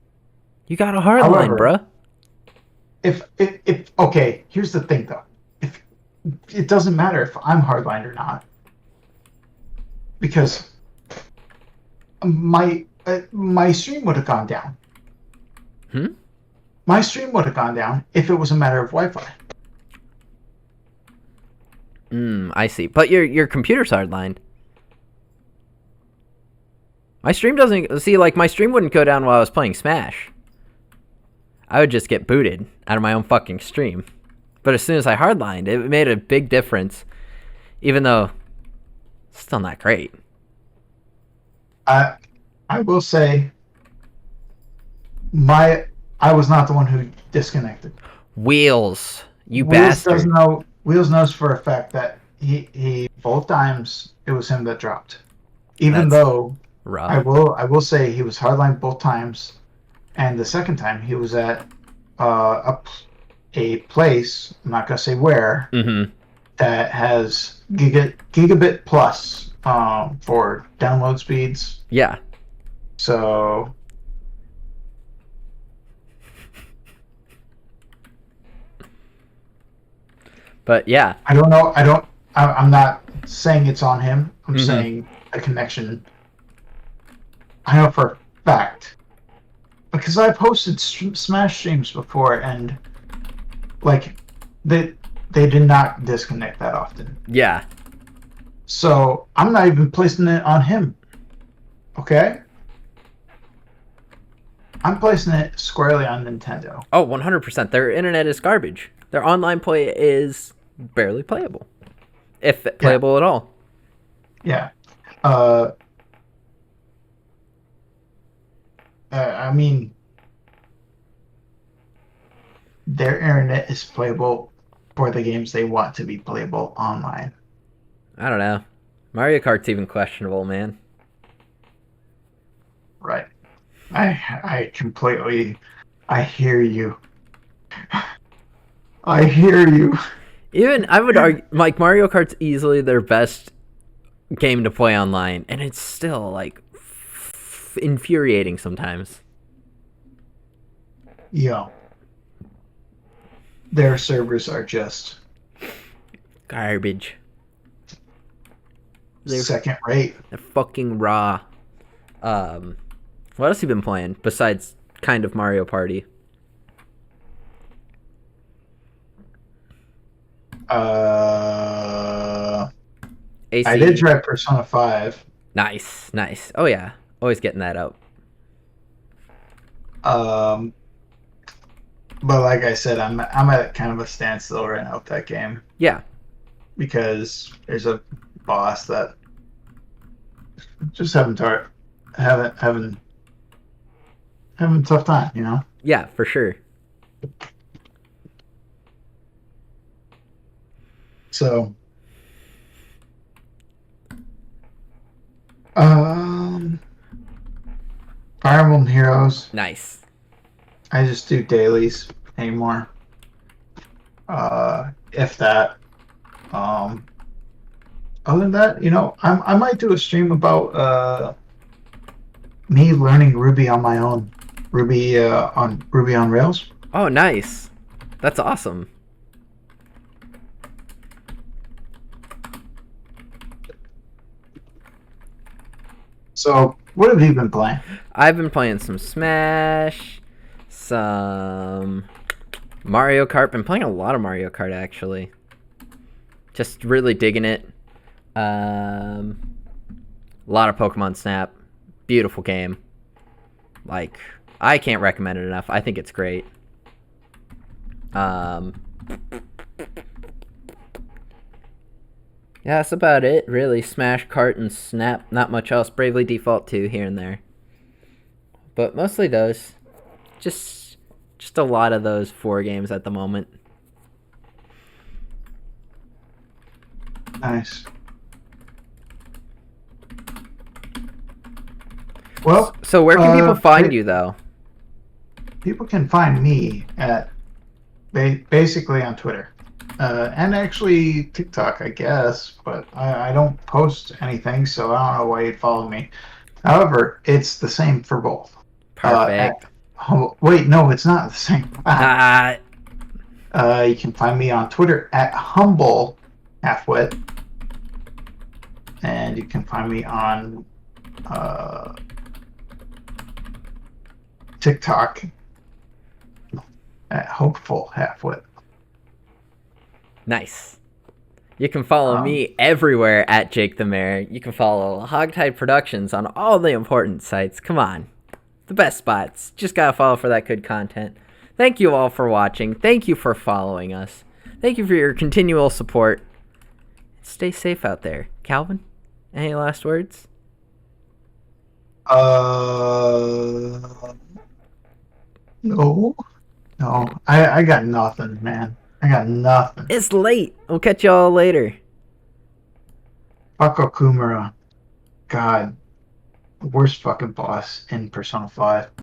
You got a hardline, bruh. If okay, here's the thing though. If it doesn't matter if I'm hardlined or not, because my stream would have gone down. My stream would have gone down if it was a matter of Wi-Fi. I see. But your computer's hardlined. My stream doesn't... See, like, my stream wouldn't go down while I was playing Smash. I would just get booted out of my own fucking stream. But as soon as I hardlined, it made a big difference. Even though... it's still not great. I will say... I was not the one who disconnected. Wheels. You bastard. Wheels knows for a fact that he both times it was him that dropped. Even though... rough. I will say he was hardlined both times, and the second time he was at a place, I'm not gonna say where, that has gigabit plus for download speeds. Yeah. So. But yeah. I don't know. I'm not saying it's on him. I'm saying a connection. I know for a fact, because I've hosted Smash streams before, and like they did not disconnect that often. Yeah. So I'm not even placing it on him. Okay. I'm placing it squarely on Nintendo. Oh, 100%. Their internet is garbage. Their online play is barely playable, if playable at all. Yeah. I mean, their internet is playable for the games they want to be playable online. I don't know. Mario Kart's even questionable, man. Right. I completely... I hear you. I hear you. Even, I would argue, like, Mario Kart's easily their best game to play online, and it's still, like, infuriating sometimes. Yeah. Their servers are just... garbage. They're second rate. they're fucking raw. What else have you been playing besides kind of Mario Party? I did AC. try Persona 5. Nice. Oh yeah, always getting that up. Um, but like I said, I'm at kind of a standstill right now with that game Yeah, because there's a boss that just having a tough time, you know. yeah, for sure. So, um, Fire Emblem Heroes. Nice. I just do dailies anymore. If that. Um, Other than that, I might do a stream about me learning Ruby on my own. Ruby on Rails. Oh, nice. That's awesome. So, what have you been playing? I've been playing some Smash, some Mario Kart. Been playing a lot of Mario Kart actually. Just really digging it. A lot of Pokemon Snap. Beautiful game. Like, I can't recommend it enough. I think it's great. Yeah, that's about it, really. Smash, Kart, and Snap. Not much else. Bravely Default 2 here and there. But mostly those. Just a lot of those 4 games at the moment. Nice. Well, So where can people find you, though? People can find me at basically on Twitter. And actually TikTok, I guess, but I don't post anything, so I don't know why you'd follow me. However, it's the same for both. Perfect. Wait, no, it's not the same. You can find me on Twitter at humble halfwit, and you can find me on TikTok at hopeful halfwit. Nice. You can follow me everywhere at Jake the Mayor. You can follow Hogtied Productions on all the important sites. Come on. The best spots. Just gotta follow for that good content. Thank you all for watching. Thank you for following us. Thank you for your continual support. Stay safe out there. Calvin, any last words? No. I got nothing, man. I got nothing. It's late. We'll catch y'all later. Fuck Okumura. God. Worst fucking boss in Persona 5.